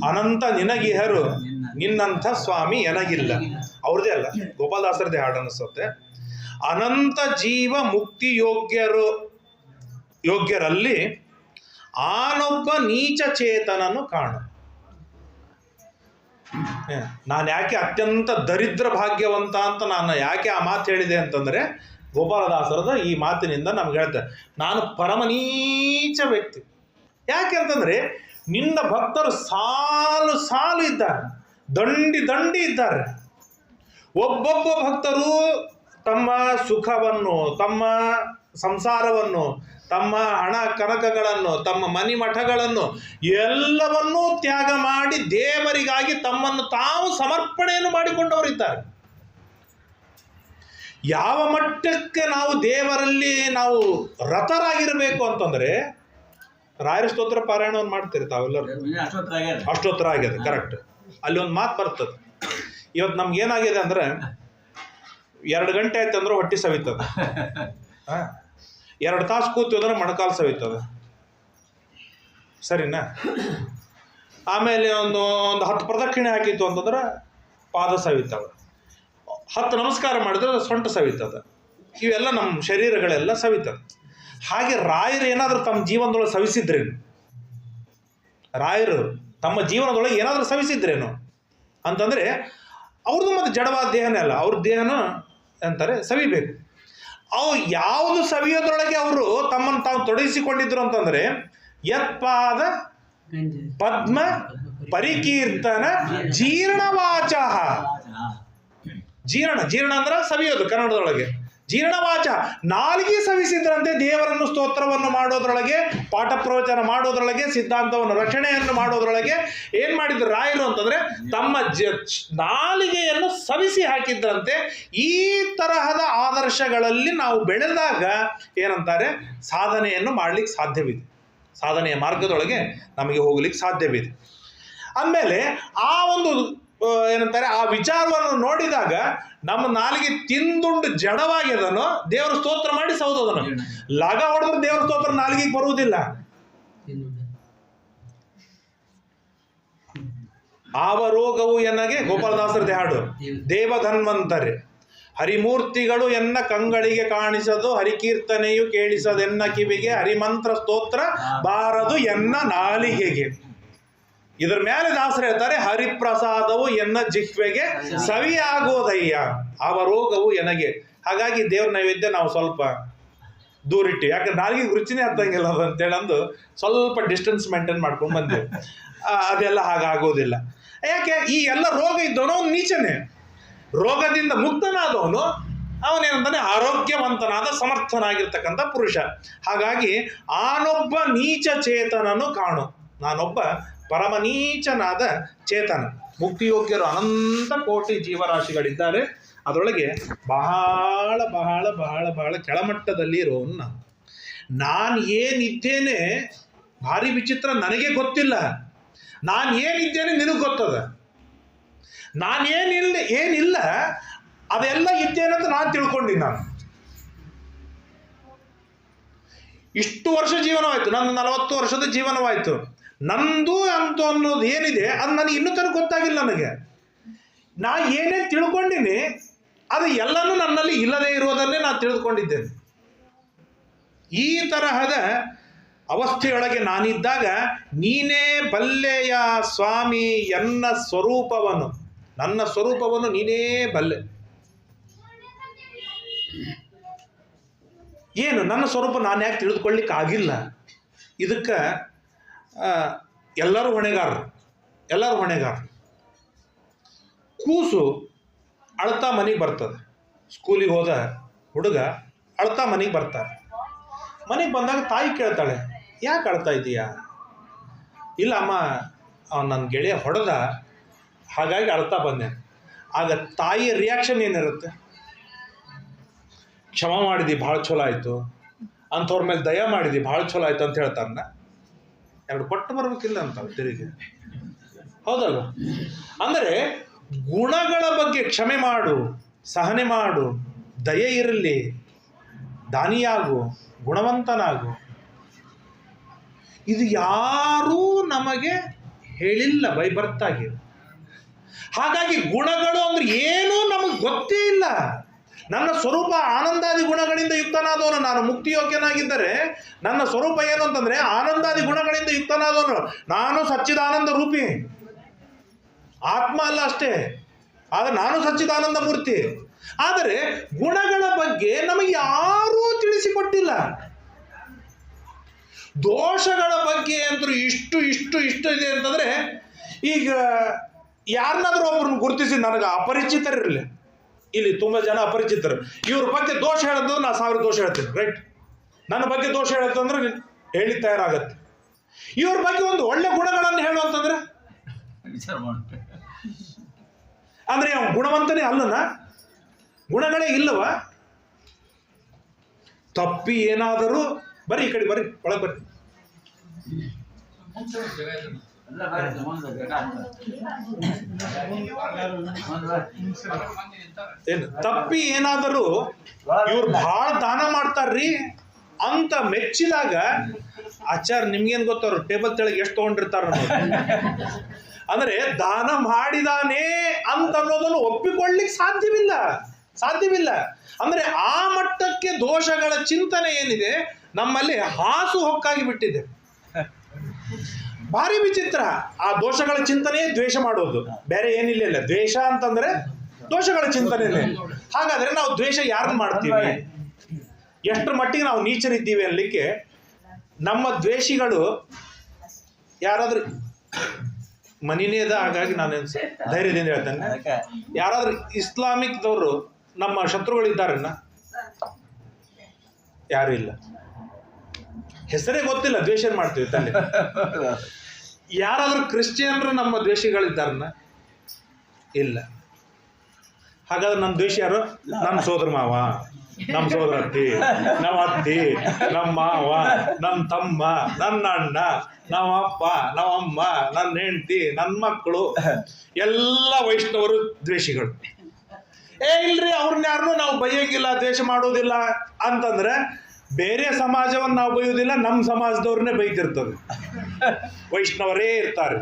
ಅನಂತ ನಿನಗಿಹರು, ನಿನ್ನಂಥ ಸ್ವಾಮಿ ಎನಗಿಲ್ಲ. ಅವ್ರದ್ದೇ ಅಲ್ಲ, ಗೋಪಾಲದಾಸರದೇ ಹಾಡು ಅನಿಸುತ್ತೆ. ಅನಂತ ಜೀವ ಮುಕ್ತಿ ಯೋಗ್ಯರಲ್ಲಿ ಆನೊಬ್ಬ ನೀಚ ಚೇತನನು ಕಾಣು. ನಾನು ಯಾಕೆ ಅತ್ಯಂತ ದರಿದ್ರ ಭಾಗ್ಯವಂತ ಅಂತ ನಾನು ಯಾಕೆ ಆ ಮಾತು ಹೇಳಿದೆ ಅಂತಂದರೆ ಗೋಪಾಲದಾಸರದ ಈ ಮಾತಿನಿಂದ ನಮ್ಗೆ ಹೇಳ್ತಾರೆ, ನಾನು ಪರಮನೀಚ ವ್ಯಕ್ತಿ. ಯಾಕೆ ಅಂತಂದರೆ ನಿನ್ನ ಭಕ್ತರು ಸಾಲು ಸಾಲು ಇದ್ದಾರೆ, ದಂಡಿ ಇದ್ದಾರೆ. ಒಬ್ಬೊಬ್ಬ ಭಕ್ತರು ತಮ್ಮ ಸುಖವನ್ನು, ತಮ್ಮ ಸಂಸಾರವನ್ನು, ತಮ್ಮ ಹಣ ಕನಕಗಳನ್ನು, ತಮ್ಮ ಮನಿ ಮಠಗಳನ್ನು ಎಲ್ಲವನ್ನೂ ತ್ಯಾಗ ಮಾಡಿ ದೇವರಿಗಾಗಿ ತಮ್ಮನ್ನು ತಾವು ಸಮರ್ಪಣೆಯನ್ನು ಮಾಡಿಕೊಂಡವರಿದ್ದಾರೆ. ಯಾವ ಮಟ್ಟಕ್ಕೆ ನಾವು ದೇವರಲ್ಲಿ ನಾವು ರತರಾಗಿರಬೇಕು ಅಂತಂದರೆ, ರಾಯರ ಸ್ತೋತ್ರ ಪಾರಾಯಣವನ್ನು ಮಾಡ್ತೀರಿ ತಾವೆಲ್ಲರೂ, ಅಷ್ಟೋತ್ತರ ಆಗಿದೆ, ಕರೆಕ್ಟ್. ಅಲ್ಲಿ ಒಂದು ಮಾತು ಬರ್ತದೆ, ಇವತ್ತು ನಮ್ಗೆ ಏನಾಗಿದೆ ಅಂದರೆ 2 ಗಂಟೆ ಆಯ್ತು ಅಂದ್ರೆ ಹೊಟ್ಟೆ ಸವಿತದೆ, 2 ತಾಸು ಕೂತು ಅಂದ್ರೆ ಮೊಣಕಾಲು ಸವಿತದೆ, ಸರಿನಾ? ಆಮೇಲೆ ಒಂದು 10 ಪ್ರದಕ್ಷಿಣೆ ಹಾಕಿತ್ತು ಅಂತಂದ್ರೆ ಪಾದ ಸವಿತವೆ, 10 ನಮಸ್ಕಾರ ಮಾಡಿದ್ರೆ ಸೊಂಟ ಸವಿತದೆ. ಇವೆಲ್ಲ ನಮ್ಮ ಶರೀರಗಳೆಲ್ಲ ಸವಿತದೆ. ಹಾಗೆ ರಾಯರು ಏನಾದರೂ ತಮ್ಮ ಜೀವನದೊಳಗೆ ಸವಿಸಿದ್ರೇನು, ರಾಯರು ತಮ್ಮ ಜೀವನದೊಳಗೆ ಏನಾದರೂ ಸವಿಸಿದ್ರೇನು ಅಂತಂದರೆ ಅವ್ರದ್ದು ಮತ್ತೆ ಜಡವಾದ ದೇಹನೇ ಅಲ್ಲ, ಅವ್ರ ದೇಹನ ಅಂತಾರೆ ಸವಿಬೇಕು. ಅವು ಯಾವುದು ಸವಿಯೋದ್ರೊಳಗೆ ಅವರು ತಮ್ಮನ್ನು ತಾವು ತೊಡಗಿಸಿಕೊಂಡಿದ್ರು ಅಂತಂದರೆ ಯತ್ಪಾದ ಪದ್ಮ ಪರಿಕೀರ್ತನ ಜೀರ್ಣವಾಚ. ಜೀರ್ಣ ಅಂದ್ರೆ ಸವಿಯೋದು ಕನ್ನಡದೊಳಗೆ, ಜೀರ್ಣವಾಚ. ನಾಲಿಗೆ ಸವಿಸಿದ್ರಂತೆ ದೇವರನ್ನು ಸ್ತೋತ್ರವನ್ನು ಮಾಡೋದ್ರೊಳಗೆ, ಪಾಠ ಪ್ರವಚನ ಮಾಡೋದ್ರೊಳಗೆ, ಸಿದ್ಧಾಂತವನ್ನು ರಕ್ಷಣೆಯನ್ನು ಮಾಡೋದ್ರೊಳಗೆ ಏನು ಮಾಡಿದ್ರು ರಾಯರು ಅಂತಂದರೆ ತಮ್ಮ ನಾಲಿಗೆಯನ್ನು ಸವಿಸಿ ಹಾಕಿದ್ರಂತೆ. ಈ ತರಹದ ಆದರ್ಶಗಳಲ್ಲಿ ನಾವು ಬೆಳೆದಾಗ ಏನಂತಾರೆ, ಸಾಧನೆಯನ್ನು ಮಾಡಲಿಕ್ಕೆ ಸಾಧ್ಯವಿದೆ, ಸಾಧನೆಯ ಮಾರ್ಗದೊಳಗೆ ನಮಗೆ ಹೋಗ್ಲಿಕ್ಕೆ ಸಾಧ್ಯವಿದೆ. ಅಂದಮೇಲೆ ಆ ಒಂದು ಏನಂತಾರೆ, ಆ ವಿಚಾರವನ್ನು ನೋಡಿದಾಗ ನಮ್ಮ ನಾಲಿಗೆ ತಿಂದುಂಡು ಜಡವಾಗಿದನು, ದೇವರ ಸ್ತೋತ್ರ ಮಾಡಿ ಸೌದದನು. ಲಗ ಹೊಡೆದ್ರೆ ದೇವರ ಸ್ತೋತ್ರ ನಾಲಿಗೆಗೆ ಬರುವುದಿಲ್ಲ. ಆವ ರೋಗವು ಎನ್ನಗೆ ಗೋಪಾಲದಾಸರದೇ ಹಾಡು, ದೇವಧನ್ವಂತರೆ ಹರಿಮೂರ್ತಿಗಳು ಎನ್ನ ಕಂಗಳಿಗೆ ಕಾಣಿಸದು, ಹರಿಕೀರ್ತನೆಯು ಕೇಳಿಸದೆನ್ನ ಕಿವಿಗೆ, ಹರಿಮಂತ್ರ ಸ್ತೋತ್ರ ಬಾರದು ಎನ್ನ ನಾಲಿಗೆಗೆ. ಇದರ ಮೇಲೆ ದಾಸರು ಹೇಳ್ತಾರೆ, ಹರಿಪ್ರಸಾದವು ಎನ್ನ ಜಿಹ್ವೆಗೆ ಸವಿಯಾಗೋದಯ್ಯ, ಆವ ರೋಗವು ಎನಗೆ. ಹಾಗಾಗಿ ದೇವ್ರ ನೈವೇದ್ಯ ನಾವು ಸ್ವಲ್ಪ ದೂರಿಟ್ಟು, ಯಾಕಂದ್ರೆ ನಾಲಿಗೆ ರುಚಿನೇ ಹತ್ತಂಗಿಲ್ಲ ಅದು ಅಂತೇಳಿ ಅಂದು ಸ್ವಲ್ಪ ಡಿಸ್ಟೆನ್ಸ್ ಮೇಂಟೈನ್ ಮಾಡ್ಕೊಂಡು ಬಂದೇವೆ. ಅದೆಲ್ಲ ಹಾಗಾಗೋದಿಲ್ಲ. ಯಾಕೆ, ಈ ಎಲ್ಲ ರೋಗ ಇದ್ದವನು ಅವ್ನು ನೀಚನೇ, ರೋಗದಿಂದ ಮುಕ್ತನಾದವನು ಅವನೇನಂತಾನೆ ಆರೋಗ್ಯವಂತನಾದ ಸಮರ್ಥನಾಗಿರ್ತಕ್ಕಂಥ ಪುರುಷ. ಹಾಗಾಗಿ ಆನೊಬ್ಬ ನೀಚ ಚೇತನನು ಕಾಣು, ನಾನೊಬ್ಬ ಪರಮನೀಚನಾದ ಚೇತನ. ಮುಕ್ತಿಯೋಗ್ಯರು ಅನಂತ ಕೋಟಿ ಜೀವರಾಶಿಗಳಿದ್ದಾರೆ, ಅದರೊಳಗೆ ಬಹಳ ಬಹಳ ಬಹಳ ಬಹಳ ಕೆಳಮಟ್ಟದಲ್ಲಿ ಇರೋನು ನಾನು. ನಾನು ಏನಿದ್ದೇನೆ ಭಾರಿ ವಿಚಿತ್ರ, ನನಗೆ ಗೊತ್ತಿಲ್ಲ. ನಾನು ಏನಿದ್ದೇನೆ ನಿನಗೆ ಗೊತ್ತದ. ಏನಿಲ್ಲ ಅದೆಲ್ಲ ಇದ್ದೇನಂತ ನಾನು ತಿಳ್ಕೊಂಡಿನಿ. ನಾನು ಇಷ್ಟು ವರ್ಷ ಜೀವನವಾಯಿತು, ನನ್ನ 40 ವರ್ಷದ ಜೀವನವಾಯಿತು. ನಂದು ಅಂತ ಅನ್ನೋದು ಏನಿದೆ ಅದು ನನಗೆ ಇನ್ನೂ ತನಕ ಗೊತ್ತಾಗಿಲ್ಲ. ನನಗೆ ನಾ ಏನೇನು ತಿಳ್ಕೊಂಡಿನಿ ಅದು ಎಲ್ಲನೂ ನನ್ನಲ್ಲಿ ಇಲ್ಲದೇ ಇರುವುದನ್ನೇ ನಾನು ತಿಳಿದುಕೊಂಡಿದ್ದೇನೆ. ಈ ತರಹದ ಅವಸ್ಥೆಯೊಳಗೆ ನಾನಿದ್ದಾಗ ನೀನೇ ಬಲ್ಲೆಯ ಸ್ವಾಮಿ ನನ್ನ ಸ್ವರೂಪವನ್ನು ನೀನೇ ಬಲ್ಲೆ. ಏನು ನನ್ನ ಸ್ವರೂಪ ನಾನು ಯಾಕೆ ತಿಳಿದುಕೊಳ್ಳಿಕ್ಕೆ ಆಗಿಲ್ಲ? ಇದಕ್ಕೆ ಎಲ್ಲರೂ ಹೊಣೆಗಾರರು. ಕೂಸು ಅಳ್ತಾ ಮನೆಗೆ ಬರ್ತದೆ. ಸ್ಕೂಲಿಗೆ ಹೋದ ಹುಡುಗ ಅಳ್ತಾ ಮನೆಗೆ ಬರ್ತಾರೆ. ಮನೆಗೆ ಬಂದಾಗ ತಾಯಿ ಕೇಳ್ತಾಳೆ, ಯಾಕೆ ಅಳ್ತಾ ಇದೀಯಾ? ಇಲ್ಲ ಅಮ್ಮ, ನನ್ನ ಗೆಳೆಯ ಹೊಡೆದ, ಹಾಗಾಗಿ ಅಳ್ತಾ ಬಂದೆ. ಆಗ ತಾಯಿಯ ರಿಯಾಕ್ಷನ್ ಏನಿರುತ್ತೆ? ಕ್ಷಮ ಮಾಡಿದಿ, ಭಾಳ ಚಲೋ ಆಯಿತು, ಅಂಥವ್ರ ಮೇಲೆ ದಯ ಮಾಡಿದಿ, ಭಾಳ ಚಲೋ ಆಯಿತು ಅಂತ ಹೇಳ್ತಾರನ್ನ. 2 ಕೊಟ್ಟು ಬರ್ಬೇಕಿಲ್ಲ ಅಂತ ತಿರುಗಿ, ಹೌದಲ್ವ? ಅಂದರೆ ಗುಣಗಳ ಬಗ್ಗೆ ಕ್ಷಮೆ ಮಾಡು, ಸಹನೆ ಮಾಡು, ದಯೆ ಇರಲಿ, ದಾನಿಯಾಗು, ಗುಣವಂತನಾಗು. ಇದು ಯಾರೂ ನಮಗೆ ಹೇಳಿಲ್ಲ ಬೈ ಬರ್ತಾಗಿ. ಹಾಗಾಗಿ ಗುಣಗಳು ಅಂದ್ರೆ ಏನೂ ನಮಗೆ ಗೊತ್ತೇ ಇಲ್ಲ. ನನ್ನ ಸ್ವರೂಪ ಆನಂದಾದಿ ಗುಣಗಳಿಂದ ಯುಕ್ತನಾದವನು. ನಾನು ಮುಕ್ತಿಯೋಗ್ಯನಾಗಿದ್ದರೆ ನನ್ನ ಸ್ವರೂಪ ಏನು ಅಂತಂದ್ರೆ ಆನಂದಾದಿ ಗುಣಗಳಿಂದ ಯುಕ್ತನಾದವನು. ನಾನು ಸಚ್ಚಿದಾನಂದ ರೂಪಿ, ಆತ್ಮ ಅಲ್ಲ ಅಷ್ಟೇ, ಆದರೆ ನಾನು ಸಚ್ಚಿದಾನಂದ ಮೂರ್ತಿ. ಆದರೆ ಗುಣಗಳ ಬಗ್ಗೆ ನಮಗೆ ಯಾರೂ ತಿಳಿಸಿಕೊಟ್ಟಿಲ್ಲ. ದೋಷಗಳ ಬಗ್ಗೆ ಅಂತೂ ಇಷ್ಟು ಇದೆ ಅಂತಂದ್ರೆ, ಈಗ ಯಾರನ್ನಾದ್ರೂ ಒಬ್ಬರನ್ನ ಗುರುತಿಸಿ, ನನಗೆ ಅಪರಿಚಿತರಿರಲಿ, ಇಲ್ಲಿ ತುಂಬ ಜನ ಅಪರಿಚಿತರು, ಇವ್ರ ಬಗ್ಗೆ ದೋಷ ಹೇಳೋದು ನಾ 1000 ದೋಷ ಹೇಳ್ತೀನಿ, ರೈಟ್? ನನ್ನ ಬಗ್ಗೆ ದೋಷ ಹೇಳತ್ತಂದ್ರೆ ಹೇಳಿ ತಯಾರಾಗತ್ತೆ. ಇವ್ರ ಬಗ್ಗೆ ಒಂದು ಒಳ್ಳೆ ಗುಣಗಳನ್ನು ಹೇಳು ಅಂತಂದ್ರೆ ಅಂದ್ರೆ ಅವನು ಗುಣವಂತನೇ ಅಲ್ಲನ? ಗುಣಗಳೇ ಇಲ್ಲವ? ತಪ್ಪಿ ಏನಾದರೂ ಬರ್ರಿ, ಈ ಕಡೆ ಬರ್ರಿ, ಒಳಗೆ ಬರ್ರಿ. ಏನು ತಪ್ಪಿ ಏನಾದರೂ ಇವ್ರು ಬಹಳ ದಾನ ಮಾಡ್ತಾರ್ರಿ ಅಂತ ಮೆಚ್ಚಿದಾಗ, ಆಚಾರ್ಯ ನಿಮ್ಗೇನ್ ಗೊತ್ತವ್ರು ಟೇಬಲ್ ತೆಳಗೆ ಎಷ್ಟು ತಗೊಂಡಿರ್ತಾರ. ಅಂದ್ರೆ ದಾನ ಮಾಡಿದಾನೆ ಅಂತ ಅನ್ನೋದನ್ನು ಒಪ್ಪಿಕೊಳ್ಳಿಕ್ ಸಾಧ್ಯವಿಲ್ಲ. ಅಂದ್ರೆ ಆ ಮಟ್ಟಕ್ಕೆ ದೋಷಗಳ ಚಿಂತನೆ ಏನಿದೆ ನಮ್ಮಲ್ಲಿ ಹಾಸು ಹೊಕ್ಕಾಗಿ ಬಿಟ್ಟಿದೆ. ಭಾರಿ ವಿಚಿತ್ರ. ಆ ದೋಷಗಳ ಚಿಂತನೆ ದ್ವೇಷ ಮಾಡೋದು, ಬೇರೆ ಏನಿಲ್ಲ. ದ್ವೇಷ ಅಂತಂದ್ರೆ ದೋಷಗಳ ಚಿಂತನೆ. ಹಾಗಾದ್ರೆ ನಾವು ದ್ವೇಷ ಯಾರನ್ನ ಮಾಡ್ತೀವಿ? ಎಷ್ಟರ ಮಟ್ಟಿಗೆ ನಾವು ನೀಚರಿದ್ದೀವಿ ಅನ್ಲಿಕ್ಕೆ ನಮ್ಮ ದ್ವೇಷಿಗಳು ಯಾರಾದ್ರೂ ಮನಿನೇ ಅದ. ಹಾಗಾಗಿ ನಾನು ಧೈರ್ಯದಿಂದ ಹೇಳ್ತೇನೆ, ಯಾರಾದ್ರೂ ಇಸ್ಲಾಮಿಕ್ದವರು ನಮ್ಮ ಶತ್ರುಗಳಿದ್ದಾರನ್ನ? ಯಾರು ಇಲ್ಲ. ಹೆಸರೇ ಗೊತ್ತಿಲ್ಲ, ದ್ವೇಷ ಮಾಡ್ತೀವಿ ತಾನೆ. ಯಾರಾದ್ರೂ ಕ್ರಿಶ್ಚಿಯನ್ರು ನಮ್ಮ ದ್ವೇಷಿಗಳಿದ್ದಾರನ್ನ? ಇಲ್ಲ. ಹಾಗಾದ್ರೆ ನಮ್ಮ ದ್ವೇಷ ಯಾರು? ನಮ್ಮ ಸೋದರ ಮಾವ, ನಮ್ಮ ಸೋದರತ್ತಿ, ನಮ್ಮ ಅತ್ತಿ, ನಮ್ಮ ಮಾವ, ನಮ್ಮ ತಮ್ಮ, ನನ್ನ ಅಣ್ಣ, ನಮ್ಮ ಅಪ್ಪ, ನಮ್ಮ ಅಮ್ಮ, ನನ್ನ ಹೆಂಡತಿ, ನನ್ನ ಮಕ್ಕಳು, ಎಲ್ಲ ವೈಷ್ಣವರು ದ್ವೇಷಿಗಳು. ಇಲ್ರಿ, ಅವ್ರನ್ನ ಯಾರನ್ನೂ ನಾವು ಬೈಯೋಂಗಿಲ್ಲ, ದ್ವೇಷ ಮಾಡೋದಿಲ್ಲ ಅಂತಂದ್ರೆ ಬೇರೆ ಸಮಾಜವನ್ನು ನಾವು ಬೈಯೋದಿಲ್ಲ, ನಮ್ಮ ಸಮಾಜದವ್ರನ್ನೇ ಬೈತಿರ್ತದೆ. ವೈಷ್ಣವರೇ ಇರ್ತಾರೆ.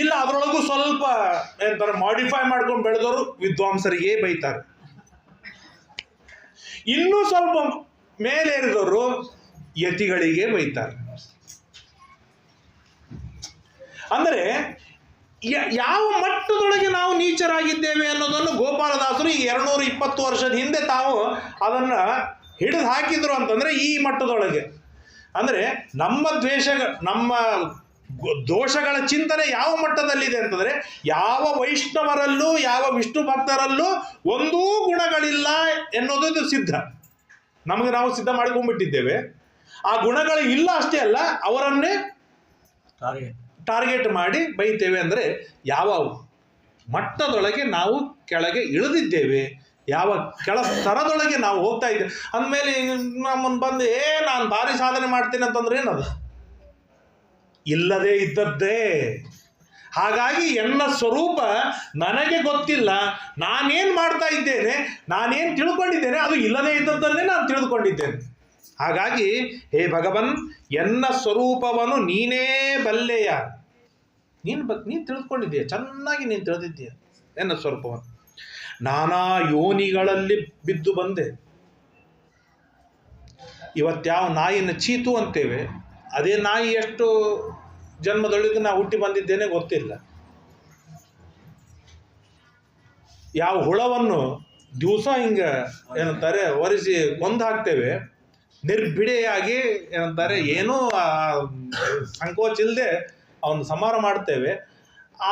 ಇಲ್ಲ, ಅದರೊಳಗೂ ಸ್ವಲ್ಪ ಏನಂತಾರೆ ಮಾಡಿಫೈ ಮಾಡ್ಕೊಂಡು ಬೆಳೆದವರು ವಿದ್ವಾಂಸರಿಗೆ ಬೈತಾರೆ. ಇನ್ನೂ ಸ್ವಲ್ಪ ಮೇಲೇರಿದವರು ಯತಿಗಳಿಗೆ ಬೈತಾರೆ. ಅಂದರೆ ಯಾವ ಮಟ್ಟದೊಳಗೆ ನಾವು ನೀಚರಾಗಿದ್ದೇವೆ ಅನ್ನೋದನ್ನು ಗೋಪಾಲದಾಸರು ಈ 220 ವರ್ಷದ ಹಿಂದೆ ತಾವು ಅದನ್ನ ಹಿಡಿದು ಹಾಕಿದ್ರು ಅಂತಂದ್ರೆ ಈ ಮಟ್ಟದೊಳಗೆ. ಅಂದ್ರೆ ನಮ್ಮ ದೋಷಗಳ ಚಿಂತನೆ ಯಾವ ಮಟ್ಟದಲ್ಲಿದೆ ಅಂತಂದ್ರೆ, ಯಾವ ವೈಷ್ಣವರಲ್ಲೂ ಯಾವ ವಿಷ್ಣು ಭಕ್ತರಲ್ಲೂ ಒಂದೂ ಗುಣಗಳಿಲ್ಲ ಎನ್ನುವುದು ಸಿದ್ಧ. ನಮಗೆ ನಾವು ಸಿದ್ಧ ಮಾಡಿಕೊಂಡ್ಬಿಟ್ಟಿದ್ದೇವೆ. ಆ ಗುಣಗಳು ಇಲ್ಲ ಅಷ್ಟೇ ಅಲ್ಲ, ಅವರನ್ನೇ ಟಾರ್ಗೆಟ್ ಮಾಡಿ ಬೈತೇವೆ. ಅಂದರೆ ಯಾವ ಮಟ್ಟದೊಳಗೆ ನಾವು ಕೆಳಗೆ ಇಳಿದಿದ್ದೇವೆ, ಯಾವ ಕೆಳ ಸ್ತರದೊಳಗೆ ನಾವು ಹೋಗ್ತಾ ಇದ್ದೇವೆ. ಅಂದಮೇಲೆ ನಮ್ಮನ್ನು ಬಂದು ನಾನು ಭಾರಿ ಸಾಧನೆ ಮಾಡ್ತೇನೆ ಅಂತಂದ್ರೆ ಏನದು? ಇಲ್ಲದೇ ಇದ್ದದ್ದೇ. ಹಾಗಾಗಿ ಎನ್ನ ಸ್ವರೂಪ ನನಗೆ ಗೊತ್ತಿಲ್ಲ, ನಾನೇನು ಮಾಡ್ತಾ ಇದ್ದೇನೆ, ನಾನೇನು ತಿಳ್ಕೊಂಡಿದ್ದೇನೆ ಅದು ಇಲ್ಲದೇ ಇದ್ದದ್ದನ್ನೇ ನಾನು ತಿಳಿದುಕೊಂಡಿದ್ದೇನೆ. ಹಾಗಾಗಿ ಹೇ ಭಗವನ್, ಎನ್ನ ಸ್ವರೂಪವನ್ನು ನೀನೇ ಬಲ್ಲೆಯ. ನೀನು ತಿಳಿದುಕೊಂಡಿದ್ದೀಯ, ಚೆನ್ನಾಗಿ ನೀನು ತಿಳಿದಿದ್ದೀಯ ಎನ್ನ ಸ್ವರೂಪವನ್ನು. ನಾನಾ ಯೋನಿಗಳಲ್ಲಿ ಬಿದ್ದು ಬಂದೆ. ಇವತ್ತ್ಯಾವ ನಾಯಿನ ಚೀತು ಅಂತೇವೆ, ಅದೇ ನಾಯಿ ಎಷ್ಟು ಜನ್ಮದೊಳಗೆ ನಾವು ಹುಟ್ಟಿ ಬಂದಿದ್ದೇನೆ ಗೊತ್ತಿಲ್ಲ. ಯಾವ ಹುಳವನ್ನು ದಿವಸ ಹಿಂಗೆ ಏನಂತಾರೆ ಒರೆಸಿ ಕೊಂದು ಹಾಕ್ತೇವೆ, ನಿರ್ಭಿಡೆಯಾಗಿ ಏನಂತಾರೆ ಏನೂ ಸಂಕೋಚ ಇಲ್ಲದೆ ಅವನು ಸಂಹಾರ ಮಾಡ್ತೇವೆ.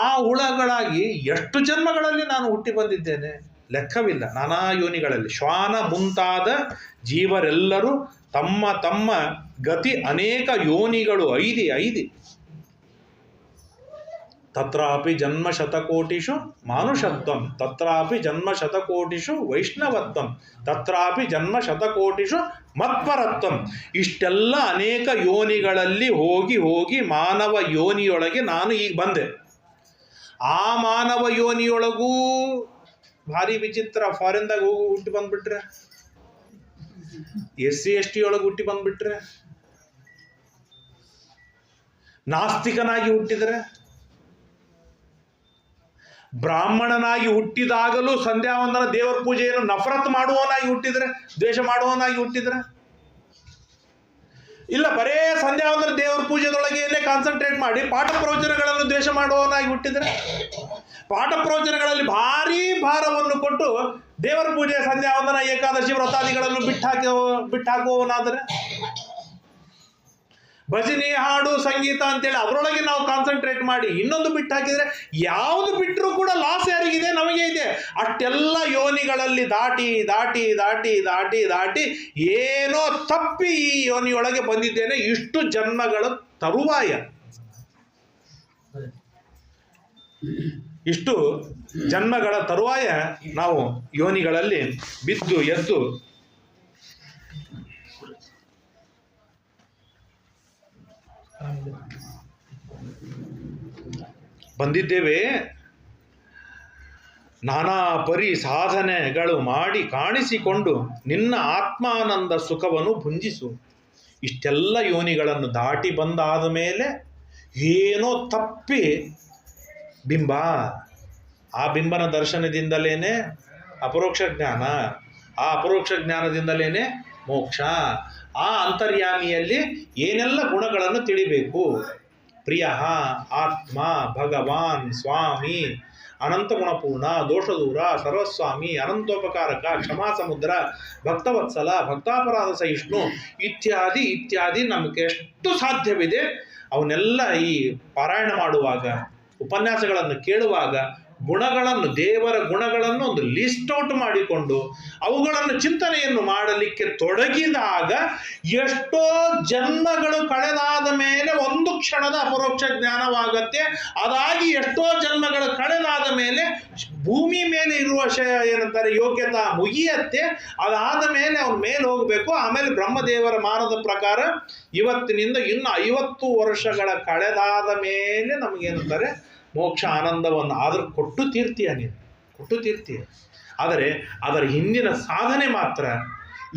ಆ ಹುಳಗಳಾಗಿ ಎಷ್ಟು ಜನ್ಮಗಳಲ್ಲಿ ನಾನು ಹುಟ್ಟಿ ಬಂದಿದ್ದೇನೆ ಲೆಕ್ಕವಿಲ್ಲ. ನಾನಾ ಯೋನಿಗಳಲ್ಲಿ ಶ್ವಾನ ಮುಂತಾದ ಜೀವರೆಲ್ಲರೂ ತಮ್ಮ ತಮ್ಮ ಗತಿ ಅನೇಕ ಯೋನಿಗಳು ಐದಿ. ತತ್ರಾಪಿ ಜನ್ಮ ಶತಕೋಟಿಷು ಮಾನುಷತ್ವಂ, ತತ್ರಾಪಿ ಜನ್ಮ ಶತಕೋಟಿಷು ವೈಷ್ಣವತ್ವಂ, ತತ್ರಾಪಿ ಜನ್ಮ ಶತಕೋಟಿಷು ಮತ್ಪರತ್ವಂ. ಇಷ್ಟೆಲ್ಲ ಅನೇಕ ಯೋನಿಗಳಲ್ಲಿ ಹೋಗಿ ಮಾನವ ಯೋನಿಯೊಳಗೆ ನಾನು ಈಗ ಬಂದೆ. ಆ ಮಾನವ ಯೋನಿಯೊಳಗೂ ಭಾರಿ ವಿಚಿತ್ರ. ಫಾರಿನ್ದಾಗ ಹೋಗಿ ಹುಟ್ಟಿ ಬಂದ್ಬಿಟ್ರೆ, SC ST ಒಳಗೆ ಹುಟ್ಟಿ ಬಂದ್ಬಿಟ್ರೆ, ನಾಸ್ತಿಕನಾಗಿ ಹುಟ್ಟಿದರೆ, ಬ್ರಾಹ್ಮಣನಾಗಿ ಹುಟ್ಟಿದಾಗಲೂ ಸಂಧ್ಯಾವಂದನ ದೇವರ ಪೂಜೆಯನ್ನು ನಫರತ್ ಮಾಡುವವನಾಗಿ ಹುಟ್ಟಿದರೆ, ದ್ವೇಷ ಮಾಡುವವನಾಗಿ ಹುಟ್ಟಿದರೆ, ಇಲ್ಲ ಬರೇ ಸಂಧ್ಯಾವಂದನ ದೇವರ ಪೂಜೆದೊಳಗೇನೆ ಕಾನ್ಸಂಟ್ರೇಟ್ ಮಾಡಿ ಪಾಠ ಪ್ರವಚನಗಳನ್ನು ದ್ವೇಷ ಮಾಡುವವನಾಗಿ ಹುಟ್ಟಿದರೆ, ಪಾಠ ಪ್ರವಚನಗಳಲ್ಲಿ ಭಾರೀ ಭಾರವನ್ನು ಕೊಟ್ಟು ದೇವರ ಪೂಜೆ ಸಂಧ್ಯಾವಂದನ ಏಕಾದಶಿ ವ್ರತಾದಿಗಳನ್ನು ಬಿಟ್ಟಾಕುವವನಾದರೆ, ಭಜನೆ ಹಾಡು ಸಂಗೀತ ಅಂತೇಳಿ ಅದರೊಳಗೆ ನಾವು ಕಾನ್ಸಂಟ್ರೇಟ್ ಮಾಡಿ ಇನ್ನೊಂದು ಬಿಟ್ಟು ಹಾಕಿದರೆ, ಯಾವುದು ಬಿಟ್ಟರೂ ಕೂಡ ಲಾಸ್ ಯಾರಿಗಿದೆ? ನಮಗೆ ಇದೆ. ಅಷ್ಟೆಲ್ಲ ಯೋನಿಗಳಲ್ಲಿ ದಾಟಿ ಏನೋ ತಪ್ಪಿ ಈ ಯೋನಿಯೊಳಗೆ ಬಂದಿದ್ದೇನೆ. ಇಷ್ಟು ಜನ್ಮಗಳ ತರುವಾಯ, ಇಷ್ಟು ಜನ್ಮಗಳ ತರುವಾಯ ನಾವು ಯೋನಿಗಳಲ್ಲಿ ಬಿದ್ದು ಎದ್ದು ಬಂದಿದ್ದೇವೆ. ನಾನಾ ಪರಿ ಸಾಧನೆಗಳು ಮಾಡಿ ಕಾಣಿಸಿಕೊಂಡು ನಿನ್ನ ಆತ್ಮಾನಂದ ಸುಖವನ್ನು ಭುಂಜಿಸು. ಇಷ್ಟೆಲ್ಲ ಯೋನಿಗಳನ್ನು ದಾಟಿ ಬಂದಾದ ಮೇಲೆ ಏನೋ ತಪ್ಪಿ ಬಿಂಬ, ಆ ಬಿಂಬನ ದರ್ಶನದಿಂದಲೇ ಅಪರೋಕ್ಷ ಜ್ಞಾನ, ಆ ಅಪರೋಕ್ಷ ಜ್ಞಾನದಿಂದಲೇ ಮೋಕ್ಷ. ಆ ಅಂತರ್ಯಾಮಿಯಲ್ಲಿ ಏನೆಲ್ಲ ಗುಣಗಳನ್ನು ತಿಳಿಬೇಕು? ಪ್ರಿಯ, ಆತ್ಮ, ಭಗವಾನ್, ಸ್ವಾಮಿ, ಅನಂತ ಗುಣಪೂರ್ಣ, ದೋಷದೂರ, ಸರ್ವಸ್ವಾಮಿ, ಅನಂತೋಪಕಾರಕ, ಕ್ಷಮಾ ಸಮುದ್ರ, ಭಕ್ತವತ್ಸಲ, ಭಕ್ತಾಪರಾಧ ಸಹಿಷ್ಣು ಇತ್ಯಾದಿ ನಮಗೆ ಎಷ್ಟು ಸಾಧ್ಯವಿದೆ ಅವನ್ನೆಲ್ಲ ಈ ಪಾರಾಯಣ ಮಾಡುವಾಗ, ಉಪನ್ಯಾಸಗಳನ್ನು ಕೇಳುವಾಗ ಗುಣಗಳನ್ನು, ದೇವರ ಗುಣಗಳನ್ನು ಒಂದು ಲಿಸ್ಟ್ ಔಟ್ ಮಾಡಿಕೊಂಡು ಅವುಗಳನ್ನು ಚಿಂತನೆಯನ್ನು ಮಾಡಲಿಕ್ಕೆ ತೊಡಗಿದಾಗ ಎಷ್ಟೋ ಜನ್ಮಗಳು ಕಳೆದಾದ ಮೇಲೆ ಒಂದು ಕ್ಷಣದ ಅಪರೋಕ್ಷ ಜ್ಞಾನವಾಗತ್ತೆ. ಅದಾಗಿ ಎಷ್ಟೋ ಜನ್ಮಗಳು ಕಳೆದಾದ ಮೇಲೆ ಭೂಮಿ ಮೇಲೆ ಇರುವ ಏನಂತಾರೆ ಯೋಗ್ಯತಾ ಮುಗಿಯತ್ತೆ. ಅದಾದ ಮೇಲೆ ಅವನ ಮೇಲೆ ಹೋಗಬೇಕು. ಆಮೇಲೆ ಬ್ರಹ್ಮದೇವರ ಮಾನದ ಪ್ರಕಾರ ಇವತ್ತಿನಿಂದ ಇನ್ನು 50 ವರ್ಷಗಳ ಕಳೆದಾದ ಮೇಲೆ ನಮಗೇನಂತಾರೆ ಮೋಕ್ಷ ಆನಂದವನ್ನು ಆದರೂ ಕೊಟ್ಟು ತೀರ್ತೀಯ. ಆದರೆ ಅದರ ಹಿಂದಿನ ಸಾಧನೆ ಮಾತ್ರ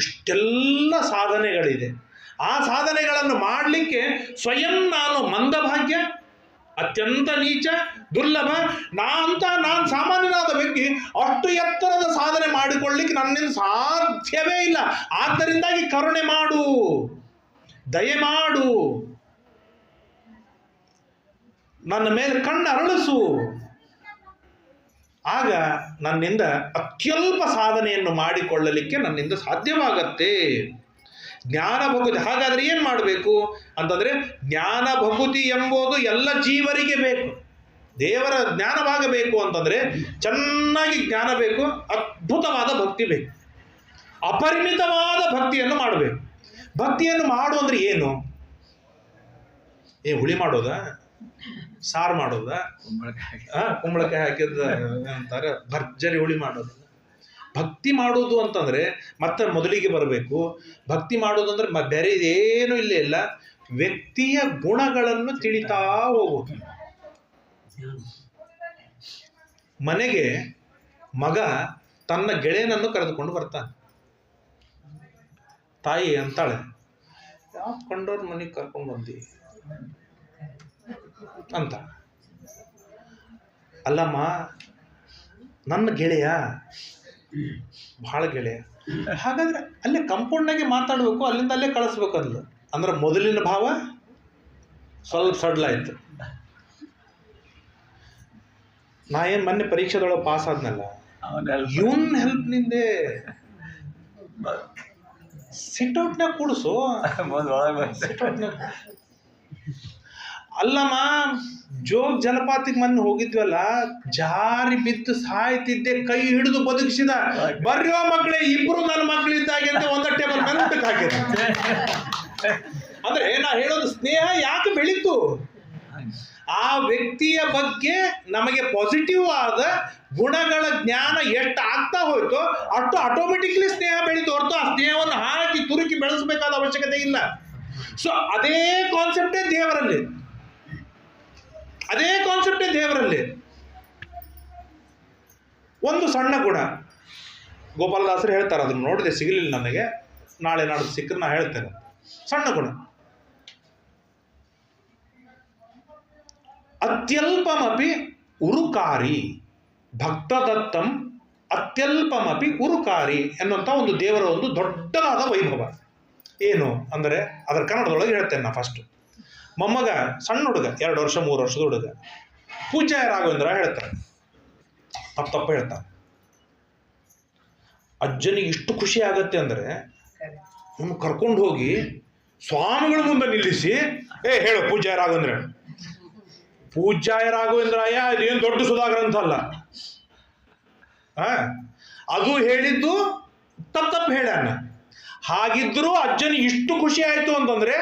ಇಷ್ಟೆಲ್ಲ ಸಾಧನೆಗಳಿದೆ. ಆ ಸಾಧನೆಗಳನ್ನು ಮಾಡಲಿಕ್ಕೆ ಸ್ವಯಂ ನಾನು ಮಂದಭಾಗ್ಯ, ಅತ್ಯಂತ ನೀಚ, ದುರ್ಲಭ, ನಾನು ಸಾಮಾನ್ಯನಾದ ವ್ಯಕ್ತಿ ಅಷ್ಟು ಎತ್ತರದ ಸಾಧನೆ ಮಾಡಿಕೊಳ್ಳಿಕ್ಕೆ ನನ್ನಿಂದ ಸಾಧ್ಯವೇ ಇಲ್ಲ. ಆದ್ದರಿಂದಾಗಿ ಕರುಣೆ ಮಾಡು, ದಯೆ ಮಾಡು, ನನ್ನ ಮೇಲೆ ಕಣ್ಣು ಅರಳಿಸು. ಆಗ ನನ್ನಿಂದ ಅತ್ಯಲ್ಪ ಸಾಧನೆಯನ್ನು ಮಾಡಿಕೊಳ್ಳಲಿಕ್ಕೆ ನನ್ನಿಂದ ಸಾಧ್ಯವಾಗತ್ತೆ. ಜ್ಞಾನ ಭಕುತಿ. ಹಾಗಾದರೆ ಏನು ಮಾಡಬೇಕು ಅಂತಂದರೆ, ಜ್ಞಾನ ಭಕುತಿ ಎಂಬುದು ಎಲ್ಲ ಜೀವರಿಗೆ ಬೇಕು. ದೇವರ ಜ್ಞಾನವಾಗಬೇಕು ಅಂತಂದರೆ ಚೆನ್ನಾಗಿ ಜ್ಞಾನ ಬೇಕು, ಅದ್ಭುತವಾದ ಭಕ್ತಿ ಬೇಕು, ಅಪರಿಮಿತವಾದ ಭಕ್ತಿಯನ್ನು ಮಾಡಬೇಕು. ಭಕ್ತಿಯನ್ನು ಮಾಡು ಅಂದರೆ ಏನು? ಹುಳಿ ಮಾಡೋದಾ, ಸಾರು ಮಾಡೋದ, ಕುಂಬಳಕಾಯಿ ಹಾಕಿದ ಅಂತಾರೆ ಭರ್ಜರಿ ಹುಳಿ ಮಾಡೋದು. ಭಕ್ತಿ ಮಾಡೋದು ಅಂತಂದರೆ ಮತ್ತೆ ಮೊದಲಿಗೆ ಬರಬೇಕು. ಭಕ್ತಿ ಮಾಡೋದು ಅಂದರೆ ಬೇರೆ ಇದೇನೂ ಇಲ್ಲ, ವ್ಯಕ್ತಿಯ ಗುಣಗಳನ್ನು ತಿಳಿತಾ ಹೋಗೋದು. ಮನೆಗೆ ಮಗ ತನ್ನ ಗೆಳೆಯನನ್ನು ಕರೆದುಕೊಂಡು ಬರ್ತಾನೆ. ತಾಯಿ ಅಂತಾಳೆ, ಯಾವ ಕೊಂಡವ್ರ ಮನೆಗೆ ಕರ್ಕೊಂಡು ಬಂದಿ ಅಂತ. ಅಲ್ಲಮ್ಮ, ನನ್ನ ಗೆಳೆಯ, ಭಾಳ ಗೆಳೆಯ. ಹಾಗಾದ್ರೆ ಅಲ್ಲೇ ಕಂಪೌಂಡ್ನಾಗೆ ಮಾತಾಡಬೇಕು, ಅಲ್ಲಿಂದ ಅಲ್ಲೇ ಕಳಿಸ್ಬೇಕು ಅಂದ್ಲು. ಅಂದ್ರೆ ಮೊದಲಿನ ಭಾವ ಸ್ವಲ್ಪ ಸಡ್ಲಾಯ್ತು. ನಾ ಏನು ಮೊನ್ನೆ ಪರೀಕ್ಷೆದೊಳಗೆ ಪಾಸ್ ಆದ್ನಲ್ಲ, ಇವನ್ ಹೆಲ್ಪ್ನಿಂದೆ ಸಿಟ್ಔಟ್ನಾಗ ಕೂಡಿಸು. ಅಲ್ಲಮ್ಮ, ಜೋಗ್ ಜಲಪಾತಿಗೆ ಮೊನ್ನೆ ಹೋಗಿದ್ವಲ್ಲ, ಜಾರಿ ಬಿದ್ದು ಸಾಯ್ತಿದ್ದೆ, ಕೈ ಹಿಡಿದು ಬದುಕಿಸಿದ. ಬರ್ಯೋ ಮಕ್ಕಳೇ, ಇಬ್ರು ನನ್ನ ಮಕ್ಕಳಿದ್ದಾಗೆ ಅಂತ ಒಂದ ಟೇಬಲ್ ಮೇಲೆ ಊಟಕ್ಕೆ ಹಾಕಿದ್ರು. ಅಂದ್ರೆ ನಾ ಹೇಳೋದು, ಸ್ನೇಹ ಯಾಕೆ ಬೆಳೀತು? ಆ ವ್ಯಕ್ತಿಯ ಬಗ್ಗೆ ನಮಗೆ ಪಾಸಿಟಿವ್ ಆದ ಗುಣಗಳ ಜ್ಞಾನ ಎಷ್ಟು ಆಗ್ತಾ ಹೋಯ್ತೋ ಅಷ್ಟು ಆಟೋಮೆಟಿಕ್ಲಿ ಸ್ನೇಹ ಬೆಳೀತು ಹೊರತು ಆ ಸ್ನೇಹವನ್ನು ಹಾಕಿ ತುರುಕಿ ಬೆಳೆಸಬೇಕಾದ ಅವಶ್ಯಕತೆ ಇಲ್ಲ. ಸೊ ಅದೇ ಕಾನ್ಸೆಪ್ಟೇ ದೇವರಲ್ಲಿ. ಒಂದು ಸಣ್ಣ ಗುಣ ಗೋಪಾಲದಾಸರು ಹೇಳ್ತಾರೆ, ಅದನ್ನು ನೋಡಿದೆ, ಸಿಗಲಿಲ್ಲ ನನಗೆ, ನಾಳೆ ನಾಡ್ದು ಸಿಕ್ಕರೆ ನಾ ಹೇಳ್ತೇನೆ. ಸಣ್ಣ ಗುಣ, ಅತ್ಯಲ್ಪಮಪಿ ಉರುಕಾರಿ ಭಕ್ತದತ್ತಂ ಅತ್ಯಲ್ಪಮಪಿ ಉರುಕಾರಿ ಎನ್ನುವಂಥ ಒಂದು ದೇವರ ಒಂದು ದೊಡ್ಡದಾದ ವೈಭವ. ಏನು ಅಂದರೆ ಅದರ ಕನ್ನಡದೊಳಗೆ ಹೇಳ್ತೇನೆ ನಾ. ಫಸ್ಟ್ ಮೊಮ್ಮಗ, ಸಣ್ಣ ಹುಡುಗ, 2 ವರ್ಷ 3 ವರ್ಷದ ಹುಡುಗ, ಪೂಜ್ಯ ರಾಘವೇಂದ್ರ ಹೇಳ್ತಾರೆ, ತಪ್ಪು ಹೇಳ್ತಾರೆ. ಅಜ್ಜನಿಗೆ ಇಷ್ಟು ಖುಷಿ ಆಗತ್ತೆ ಅಂದರೆ ಅವನು ಕರ್ಕೊಂಡು ಹೋಗಿ ಸ್ವಾಮಿಗಳ ಮುಂದೆ ನಿಲ್ಲಿಸಿ, ಹೇಳು ಪೂಜ್ಯ ರಾಘವೇಂದ್ರ. ಪೂಜ್ಯಾಯ ರಾಘವೇಂದ್ರಾಯ ಇದೇನು ದೊಡ್ಡ ಸುಧಾಗ್ರಂಥ ಅಲ್ಲ. ಅದು ಹೇಳಿದ್ದು ತಪ್ಪು ಹೇಳ್ಯಾನ. ಹಾಗಿದ್ರೂ ಅಜ್ಜನಿಗೆ ಇಷ್ಟು ಖುಷಿ ಆಯಿತು ಅಂತಂದರೆ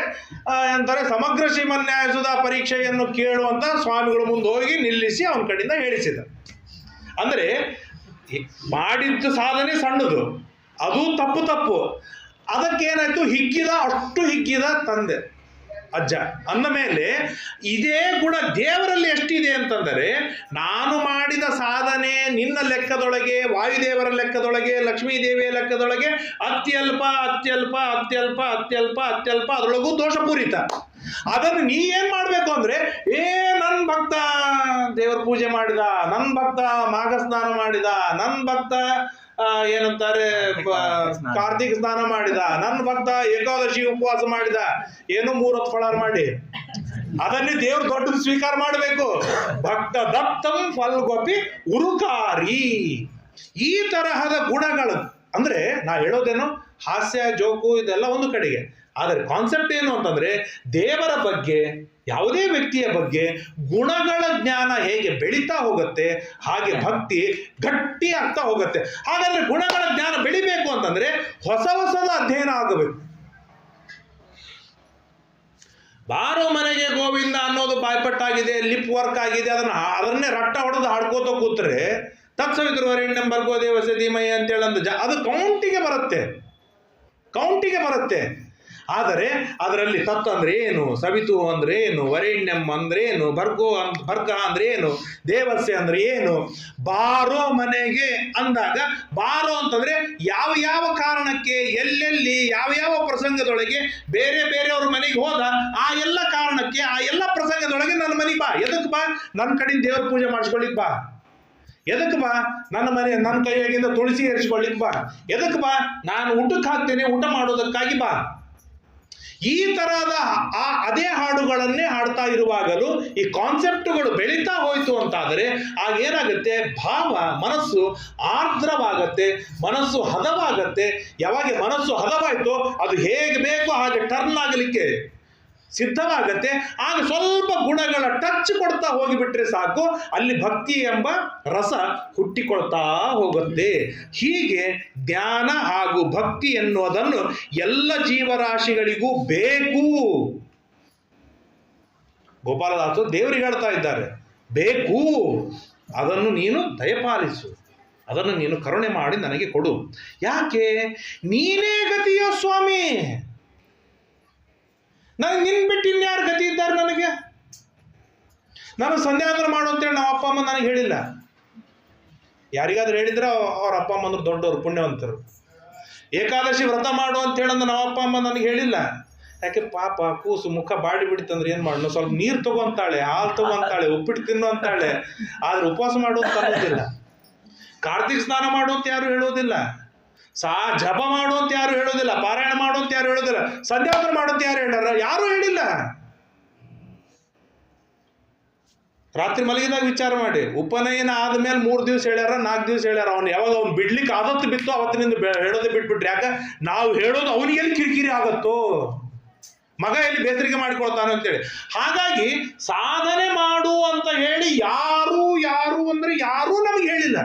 ಅಂತಾರೆ, ಸಮಗ್ರ ಶ್ರೀಮನ್ಯಾಯ ಸುಧಾ ಪರೀಕ್ಷೆಯನ್ನು ಕೇಳುವಂಥ ಸ್ವಾಮಿಗಳ ಮುಂದೆ ಹೋಗಿ ನಿಲ್ಲಿಸಿ ಅವನ ಕಡೆಯಿಂದ ಹೇಳಿಸಿದ. ಅಂದರೆ ಮಾಡಿದ್ದು ಸಾಧನೆ ಸಣ್ಣದು, ಅದು ತಪ್ಪು. ಅದಕ್ಕೇನಾಯಿತು, ಅಷ್ಟು ಹಿಗ್ಗಿದ ತಂದೆ ಅಜ್ಜ ಅಂದ ಮೇಲೆ ಇದೇ ಗುಣ ದೇವರಲ್ಲಿ ಎಷ್ಟಿದೆ ಅಂತಂದರೆ, ನಾನು ಮಾಡಿದ ಸಾಧನೆ ನಿನ್ನ ಲೆಕ್ಕದೊಳಗೆ, ವಾಯುದೇವರ ಲೆಕ್ಕದೊಳಗೆ, ಲಕ್ಷ್ಮೀದೇವಿಯ ಲೆಕ್ಕದೊಳಗೆ ಅತ್ಯಲ್ಪ, ಅದರೊಳಗೂ ದೋಷಪೂರಿತ. ಅದನ್ನು ನೀ ಏನು ಮಾಡಬೇಕು ಅಂದರೆ, ನನ್ನ ಭಕ್ತ ದೇವರ ಪೂಜೆ ಮಾಡಿದ, ನನ್ನ ಭಕ್ತ ಮಾಘ ಸ್ನಾನ ಮಾಡಿದ, ನನ್ನ ಭಕ್ತ ಏನಂತಾರೆ ಕಾರ್ತಿಕ ಸ್ನಾನ ಮಾಡಿದ, ನನ್ನ ಭಕ್ತ ಏಕಾದಶಿ ಉಪವಾಸ ಮಾಡಿದ, ಏನು 3 ಹೊತ್ತು ಫಳಾರ ಮಾಡಿ, ಅದನ್ನೇ ದೇವ್ರು ದೊಡ್ಡದು ಸ್ವೀಕಾರ ಮಾಡಬೇಕು. ಭಕ್ತ ದತ್ತಂ ಫಲ್ಗೊಪಿ ಉರುಕಾರಿ. ಈ ತರಹದ ಗುಣಗಳು ಅಂದ್ರೆ ನಾ ಹೇಳೋದೇನು, ಹಾಸ್ಯ ಜೋಕು ಇದೆಲ್ಲ ಒಂದು ಕಡೆಗೆ, ಆದರೆ ಕಾನ್ಸೆಪ್ಟ್ ಏನು ಅಂತಂದ್ರೆ, ದೇವರ ಬಗ್ಗೆ, ಯಾವುದೇ ವ್ಯಕ್ತಿಯ ಬಗ್ಗೆ ಗುಣಗಳ ಜ್ಞಾನ ಹೇಗೆ ಬೆಳೀತಾ ಹೋಗುತ್ತೆ ಹಾಗೆ ಭಕ್ತಿ ಗಟ್ಟಿ ಆಗ್ತಾ ಹೋಗುತ್ತೆ. ಹಾಗಾದ್ರೆ ಗುಣಗಳ ಜ್ಞಾನ ಬೆಳಿಬೇಕು ಅಂತಂದ್ರೆ ಹೊಸದ ಅಧ್ಯಯನ ಆಗಬೇಕು. ಬಾರೋ ಮನೆಗೆ ಗೋವಿಂದ ಅನ್ನೋದು ಬಾಯ್ಪಟ್ಟಾಗಿದೆ, ಲಿಪ್ ವರ್ಕ್ ಆಗಿದೆ, ಅದನ್ನೇ ರಟ್ಟ ಹೊಡೆದು ಹಾಡ್ಕೋತ ಕೂತ್ರೆ ತತ್ಸವಿತೃವರೆಣ್ಯಂ ಭರ್ಗೋ ದೇವಸ್ಯ ಧೀಮಹಿ ಅಂತೇಳಿ ಅದು ಕೌಂಟಿಗೆ ಬರುತ್ತೆ. ಆದರೆ ಅದರಲ್ಲಿ ತತ್ ಅಂದ್ರೆ ಏನು, ಸವಿತು ಅಂದ್ರೆ ಏನು, ವರೆಣ್ಯಂ ಅಂದ್ರೆ ಏನು, ಭರ್ಗ ಅಂದ್ರೆ ಏನು, ದೇವಸ್ಯ ಅಂದ್ರೆ ಏನು, ಬಾರೋ ಮನೆಗೆ ಅಂದಾಗ ಬಾರೋ ಅಂತಂದ್ರೆ ಯಾವ ಕಾರಣಕ್ಕೆ, ಎಲ್ಲೆಲ್ಲಿ ಯಾವ ಪ್ರಸಂಗದೊಳಗೆ ಬೇರೆಯವ್ರ ಮನೆಗೆ ಹೋದ, ಆ ಎಲ್ಲ ಕಾರಣಕ್ಕೆ, ಆ ಎಲ್ಲ ಪ್ರಸಂಗದೊಳಗೆ ನನ್ನ ಮನೆಗೆ ಬಾ. ಎದಕ್ಕೆ ಬಾ? ನನ್ನ ಕಡೆಯಿಂದ ದೇವ್ರ ಪೂಜೆ ಮಾಡಿಸ್ಕೊಳ್ಳಿಕ್ ಬಾ. ಎದಕ್ಕೆ ಬಾ? ನನ್ನ ಕೈಯಾಗಿಂದ ತುಳಸಿ ಏರಿಸ್ಕೊಳ್ಳಿಕ್ ಬಾ. ಎದಕ್ಕೆ ಬಾ? ನಾನು ಊಟಕ್ಕೆ ಹಾಕ್ತೇನೆ, ಊಟ ಮಾಡೋದಕ್ಕಾಗಿ ಬಾ. ಈ ತರಹದ ಅದೇ ಹಾಡುಗಳನ್ನೇ ಹಾಡ್ತಾ ಇರುವಾಗಲೂ ಈ ಕಾನ್ಸೆಪ್ಟ್ಗಳು ಬೆಳೀತಾ ಹೋಯ್ತು ಅಂತಾದರೆ ಆಗೇನಾಗುತ್ತೆ, ಭಾವ ಮನಸ್ಸು ಆರ್ದ್ರವಾಗತ್ತೆ, ಮನಸ್ಸು ಹದವಾಗತ್ತೆ. ಯಾವಾಗ ಮನಸ್ಸು ಹದವಾಯ್ತು ಅದು ಹೇಗೆ ಬೇಕೋ ಹಾಗೆ ಟರ್ನ್ ಆಗಲಿಕ್ಕೆ ಸಿದ್ಧವಾಗತ್ತೆ. ಆಗ ಸ್ವಲ್ಪ ಗುಣಗಳ ಟಚ್ ಕೊಡ್ತಾ ಹೋಗಿಬಿಟ್ರೆ ಸಾಕು, ಅಲ್ಲಿ ಭಕ್ತಿ ಎಂಬ ರಸ ಹುಟ್ಟಿಕೊಳ್ತಾ ಹೋಗುತ್ತೆ. ಹೀಗೆ ಜ್ಞಾನ ಹಾಗೂ ಭಕ್ತಿ ಎನ್ನುವುದನ್ನು ಎಲ್ಲ ಜೀವರಾಶಿಗಳಿಗೂ ಬೇಕು. ಗೋಪಾಲದಾಸರು ದೇವರಿಗೆ ಹೇಳ್ತಾ ಇದ್ದಾರೆ, ಬೇಕು, ಅದನ್ನು ನೀನು ದಯಪಾಲಿಸು ಅದನ್ನು ನೀನು ಕರುಣೆ ಮಾಡಿ ನನಗೆ ಕೊಡು. ಯಾಕೆ? ನೀನೇ ಗತಿಯೋ ಸ್ವಾಮಿ. ನನಗೆ ನಿನ್ನ ಬಿಟ್ಟು ಇನ್ಯಾರು ಗತಿ ಇದ್ದಾರೆ ನನಗೆ? ನಾನು ಸಂಧ್ಯಾವಂದನ ಮಾಡು ಅಂತೇಳಿ ನಮ್ಮ ಅಪ್ಪ ಅಮ್ಮ ನನಗೆ ಹೇಳಿಲ್ಲ. ಯಾರಿಗಾದ್ರೂ ಹೇಳಿದ್ರೆ ಅವ್ರ ಅಪ್ಪ ಅಮ್ಮಂದ್ರು ದೊಡ್ಡವರು, ಪುಣ್ಯವಂತರು. ಏಕಾದಶಿ ವ್ರತ ಮಾಡು ಅಂತೇಳಿ ನಮ್ಮ ಅಪ್ಪ ಅಮ್ಮ ನನಗೆ ಹೇಳಿಲ್ಲ. ಯಾಕೆ? ಪಾಪ ಕೂಸು ಮುಖ ಬಾಡಿ ಬಿಡಿತಂದ್ರೆ ಏನು ಮಾಡೋಣ, ಸ್ವಲ್ಪ ನೀರು ತಗೊಂತಾಳೆ, ಹಾಲು ತಗೊಂತಾಳೆ, ಉಪ್ಪಿಟ್ಟು ತಿನ್ನು ಅಂತಾಳೆ, ಆದ್ರೆ ಉಪವಾಸ ಮಾಡು ಅಂತ ಅನ್ನೋದಿಲ್ಲ. ಕಾರ್ತಿಕ್ ಸ್ನಾನ ಮಾಡು ಅಂತ ಯಾರು ಹೇಳೋದಿಲ್ಲ. ಜಪ ಮಾಡು ಅಂತ ಯಾರು ಹೇಳೋದಿಲ್ಲ. ಪಾರಾಯಣ ಮಾಡು ಅಂತ ಯಾರು ಹೇಳೋದಿಲ್ಲ. ಸಂಧ್ಯಾವಂದನ ಮಾಡು ಅಂತ ಯಾರು ಹೇಳಾರ? ಯಾರು ಹೇಳಿಲ್ಲ. ರಾತ್ರಿ ಮಲಗಿದಾಗ ವಿಚಾರ ಮಾಡಿ, ಉಪನಯನ ಆದ್ಮೇಲೆ 3 ದಿವಸ ಹೇಳ್ಯಾರ, 4 ದಿವಸ ಹೇಳ್ಯಾರ. ಯಾವಾಗ ಅವ್ನು ಬಿಡ್ಲಿಕ್ಕೆ ಆದತ್ತು ಬಿತ್ತು ಅವತ್ತಿನಿಂದ ಹೇಳೋದೇ ಬಿಟ್ಬಿಟ್ರಿ. ಯಾಕ? ನಾವು ಹೇಳೋದು ಅವನಿಗೆ ಎಲ್ಲಿ ಕಿರಿಕಿರಿ ಆಗತ್ತೋ, ಮಗ ಎಲ್ಲಿ ಬೇಸರಿಕೆ ಮಾಡಿಕೊಳ್ತಾನೆ ಅಂತೇಳಿ. ಹಾಗಾಗಿ ಸಾಧನೆ ಮಾಡು ಅಂತ ಹೇಳಿ ಯಾರು ಅಂದ್ರೆ ಯಾರೂ ನಮಗೆ ಹೇಳಿಲ್ಲ.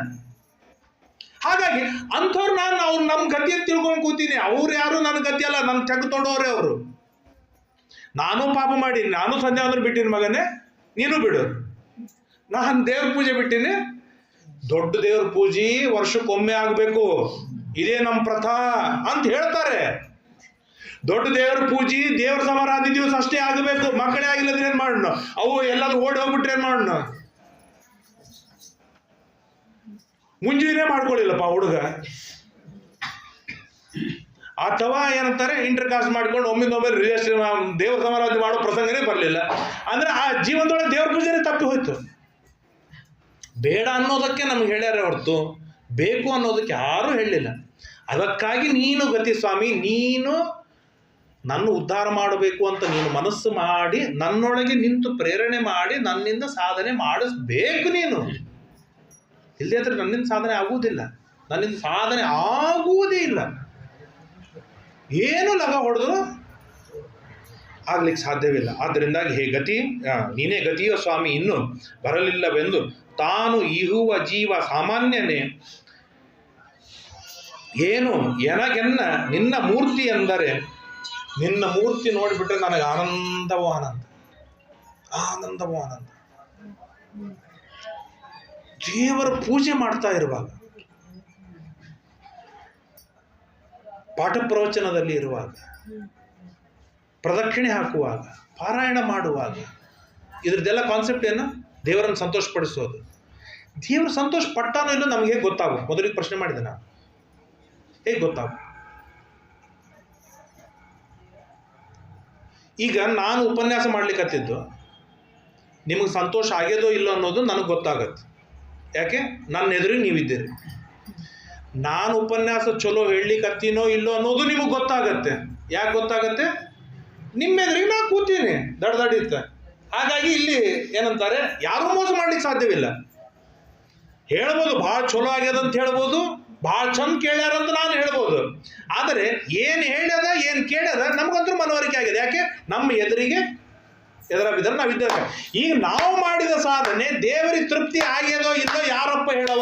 ಹಾಗಾಗಿ ಅಂಥವ್ರು ಅವ್ರು ನಮ್ಮ ಗತಿಯನ್ನು ತಿಳ್ಕೊಂಡು ಕೂತೀನಿ. ಅವ್ರು ಯಾರು ನನ್ನ ಗತಿ ಅಲ್ಲ, ನನ್ನ ತೆಗೆದು ತೊಡೋರೆ ಅವರು. ನಾನು ಪಾಪ ಮಾಡೀನಿ, ನಾನು ಸಂಧ್ಯಾವಂದನ ಬಿಟ್ಟಿನಿ ಮಗನೇ, ನೀನು ಬಿಡು. ನಾನು ದೇವ್ರ ಪೂಜೆ ಬಿಟ್ಟಿನಿ. ದೊಡ್ಡ ದೇವ್ರ ಪೂಜೆ ವರ್ಷಕ್ಕೊಮ್ಮೆ ಆಗಬೇಕು, ಇದೇ ನಮ್ಮ ಪ್ರಥಾ ಅಂತ ಹೇಳ್ತಾರೆ. ದೊಡ್ಡ ದೇವ್ರ ಪೂಜೆ ದೇವ್ರ ಸಮಾರಾಧಿ ದಿವಸ ಅಷ್ಟೇ ಆಗಬೇಕು. ಮಕ್ಕಳೇ ಆಗಿಲ್ಲದ್ರೆ ಏನ್ ಮಾಡೋಣ? ಅವು ಎಲ್ಲಾದ್ರೂ ಓಡಿ ಹೋಗ್ಬಿಟ್ರೆ ಏನ್ ಮಾಡೋಣ? ಮುಂಜಾನೆ ಮಾಡ್ಕೊಳ್ಳಿಲ್ಲಪ್ಪ ಹುಡುಗ. ಅಥವಾ ಏನಂತಾರೆ, ಇಂಟರ್ ಕಾಸ್ಟ್ ಮಾಡ್ಕೊಂಡು ಒಮ್ಮಿಂದೊಮ್ಮೆ ರಿಜಿಸ್ಟ್ರೇಷನ್ ದೇವ್ರ ಸಮಾರಾಧನೆ ಮಾಡೋ ಪ್ರಸಂಗನೇ ಬರಲಿಲ್ಲ ಅಂದ್ರೆ ಆ ಜೀವನದೊಳಗೆ ದೇವ್ರ ಪೂಜೆನೇ ತಪ್ಪಿ ಹೋಯ್ತು. ಬೇಡ ಅನ್ನೋದಕ್ಕೆ ನಮ್ಗೆ ಹೇಳ್ಯಾರ ಹೊರತು ಬೇಕು ಅನ್ನೋದಕ್ಕೆ ಯಾರೂ ಹೇಳಲಿಲ್ಲ. ಅದಕ್ಕಾಗಿ ನೀನು ಗತಿ ಸ್ವಾಮಿ, ನೀನು ನನ್ನ ಉದ್ಧಾರ ಮಾಡಬೇಕು ಅಂತ ನೀನು ಮನಸ್ಸು ಮಾಡಿ ನನ್ನೊಳಗೆ ನಿಂತು ಪ್ರೇರಣೆ ಮಾಡಿ ನನ್ನಿಂದ ಸಾಧನೆ ಮಾಡಿಸ್ಬೇಕು ನೀನು. ಇಲ್ಲದೇ ಆದರೆ ನನ್ನಿಂದ ಸಾಧನೆ ಆಗುವುದಿಲ್ಲ, ನನ್ನಿಂದ ಸಾಧನೆ ಆಗುವುದೇ ಇಲ್ಲ. ಏನು ಲಗ ಹೊಡೆದ್ರು ಆಗ್ಲಿಕ್ಕೆ ಸಾಧ್ಯವಿಲ್ಲ. ಆದ್ದರಿಂದಾಗಿ ಹೇ ಗತಿ, ನೀನೇ ಗತಿಯೋ ಸ್ವಾಮಿ, ಇನ್ನು ಬರಲಿಲ್ಲವೆಂದು ತಾನು ಇಹುವ ಜೀವ ಸಾಮಾನ್ಯನೇ ಏನು ಎನಗೆನ್ನ ನಿನ್ನ ಮೂರ್ತಿ ಎಂದರೆ, ನಿನ್ನ ಮೂರ್ತಿ ನೋಡಿಬಿಟ್ರೆ ನನಗೆ ಆನಂದವೋ ಆನಂದ, ಆನಂದವೋ ಆನಂದ. ದೇವರ ಪೂಜೆ ಮಾಡ್ತಾ ಇರುವಾಗ, ಪಾಠ ಪ್ರವಚನದಲ್ಲಿ ಇರುವಾಗ, ಪ್ರದಕ್ಷಿಣೆ ಹಾಕುವಾಗ, ಪಾರಾಯಣ ಮಾಡುವಾಗ, ಇದ್ರದ್ದೆಲ್ಲ ಕಾನ್ಸೆಪ್ಟ್ ಏನು? ದೇವರನ್ನು ಸಂತೋಷಪಡಿಸೋದು. ದೇವರು ಸಂತೋಷ ಪಟ್ಟಾನೋ ಇಲ್ಲೋ ನಮ್ಗೆ ಹೇಗೆ ಗೊತ್ತಾಗು? ಮೊದಲಿಗೆ ಪ್ರಶ್ನೆ ಮಾಡಿದೆ ನಾನು, ಹೇಗೆ ಗೊತ್ತಾಗು? ಈಗ ನಾನು ಉಪನ್ಯಾಸ ಮಾಡ್ಲಿಕ್ಕತ್ತಿದ್ದು ನಿಮಗೆ ಸಂತೋಷ ಆಗ್ಯದೋ ಇಲ್ಲೋ ಅನ್ನೋದು ನನಗೆ ಗೊತ್ತಾಗತ್ತೆ. ಯಾಕೆ? ನನ್ನ ಎದುರಿಗೆ ನೀವಿದ್ದೀರಿ. ನಾನು ಉಪನ್ಯಾಸ ಚಲೋ ಹೇಳಲಿಕ್ಕತ್ತೀನೋ ಇಲ್ಲೋ ಅನ್ನೋದು ನಿಮಗೆ ಗೊತ್ತಾಗತ್ತೆ. ಯಾಕೆ ಗೊತ್ತಾಗತ್ತೆ? ನಿಮ್ಮ ಎದುರಿಗೆ ನಾ ಕೂತೀನಿ ದಡ್ದಡಿತ. ಹಾಗಾಗಿ ಇಲ್ಲಿ ಏನಂತಾರೆ, ಯಾರೂ ಮೋಸ ಮಾಡ್ಲಿಕ್ಕೆ ಸಾಧ್ಯವಿಲ್ಲ. ಹೇಳ್ಬೋದು ಭಾಳ ಚಲೋ ಆಗ್ಯದ ಅಂತ ಹೇಳ್ಬೋದು, ಭಾಳ ಚಂದ ಕೇಳ್ಯಾರ ಅಂತ ನಾನು ಹೇಳ್ಬೋದು. ಆದರೆ ಏನು ಹೇಳ್ಯದ ಏನು ಕೇಳ್ಯದ ನಮಗಂತೂ ಮನವರಿಕೆ ಆಗಿದೆ. ಯಾಕೆ? ನಮ್ಮ ಎದುರಿಗೆ ಎದುರ ಬಿದ್ದರೆ ನಾವಿದ್ದಾಗ. ಈಗ ನಾವು ಮಾಡಿದ ಸಾಧನೆ ದೇವರಿಗೆ ತೃಪ್ತಿ ಆಗ್ಯದೋ ಇಲ್ಲೋ ಯಾರಪ್ಪ ಹೇಳವ?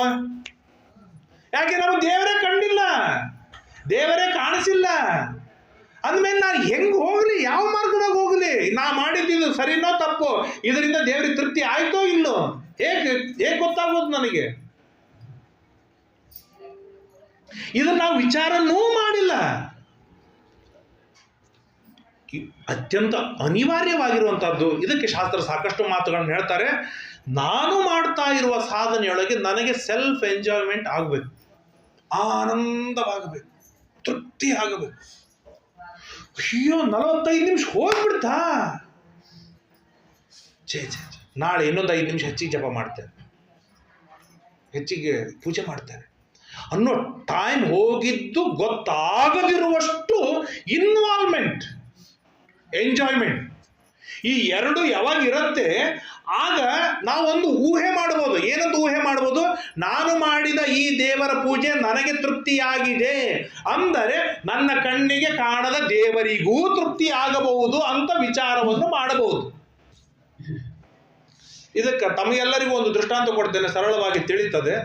ಯಾಕೆ? ನಮಗೆ ದೇವರೇ ಕಂಡಿಲ್ಲ, ದೇವರೇ ಕಾಣಿಸಿಲ್ಲ. ಅಂದಮೇಲೆ ನಾನು ಹೆಂಗೆ ಹೋಗಲಿ, ಯಾವ ಮಾರ್ಗದಾಗ ಹೋಗಲಿ? ನಾ ಮಾಡಿದ್ದು ಸರಿನೋ ತಪ್ಪೋ, ಇದರಿಂದ ದೇವರಿಗೆ ತೃಪ್ತಿ ಆಯ್ತೋ ಇಲ್ಲೋ ಹೇಗೆ ಗೊತ್ತಾಗೋದು ನನಗೆ? ಇದನ್ನು ನಾವು ವಿಚಾರನೂ ಮಾಡಿಲ್ಲ. ಅತ್ಯಂತ ಅನಿವಾರ್ಯವಾಗಿರುವಂಥದ್ದು. ಇದಕ್ಕೆ ಶಾಸ್ತ್ರ ಸಾಕಷ್ಟು ಮಾತುಗಳನ್ನು ಹೇಳ್ತಾರೆ. ನಾನು ಮಾಡ್ತಾ ಇರುವ ಸಾಧನೆಯೊಳಗೆ ನನಗೆ ಸೆಲ್ಫ್ ಎಂಜಾಯ್ಮೆಂಟ್ ಆಗಬೇಕು, ಆನಂದವಾಗಬೇಕು, ತೃಪ್ತಿ ಆಗಬೇಕು. ಅಯ್ಯೋ 45 ನಿಮಿಷ ಹೋಗ್ಬಿಡ್ತಾ, ಛೇ ನಾಳೆ ಇನ್ನೊಂದು 5 ನಿಮಿಷ ಹೆಚ್ಚಿಗೆ ಜಪ ಮಾಡ್ತೇನೆ, ಹೆಚ್ಚಿಗೆ ಪೂಜೆ ಮಾಡ್ತೇನೆ ಅನ್ನೋ ಟೈಮ್ ಹೋಗಿದ್ದು ಗೊತ್ತಾಗದಿರುವಷ್ಟು ಇನ್ವಾಲ್ವ್ಮೆಂಟ್, ಎಂಜಾಯ್ಮೆಂಟ್, ಈ ಎರಡು ಯಾವಾಗ ಇರುತ್ತೆ ಆಗ ನಾವೊಂದು ಊಹೆ ಮಾಡ್ಬೋದು. ಏನಂತ ಊಹೆ ಮಾಡ್ಬೋದು? ನಾನು ಮಾಡಿದ ಈ ದೇವರ ಪೂಜೆ ನನಗೆ ತೃಪ್ತಿಯಾಗಿದೆ ಅಂದರೆ ನನ್ನ ಕಣ್ಣಿಗೆ ಕಾಣದ ದೇವರಿಗೂ ತೃಪ್ತಿ ಆಗಬಹುದು ಅಂತ ವಿಚಾರವನ್ನು ಮಾಡಬಹುದು. ಇದಕ್ಕೆ ತಮಗೆಲ್ಲರಿಗೂ ಒಂದು ದೃಷ್ಟಾಂತ ಕೊಡ್ತೇನೆ, ಸರಳವಾಗಿ ತಿಳಿತದೆ.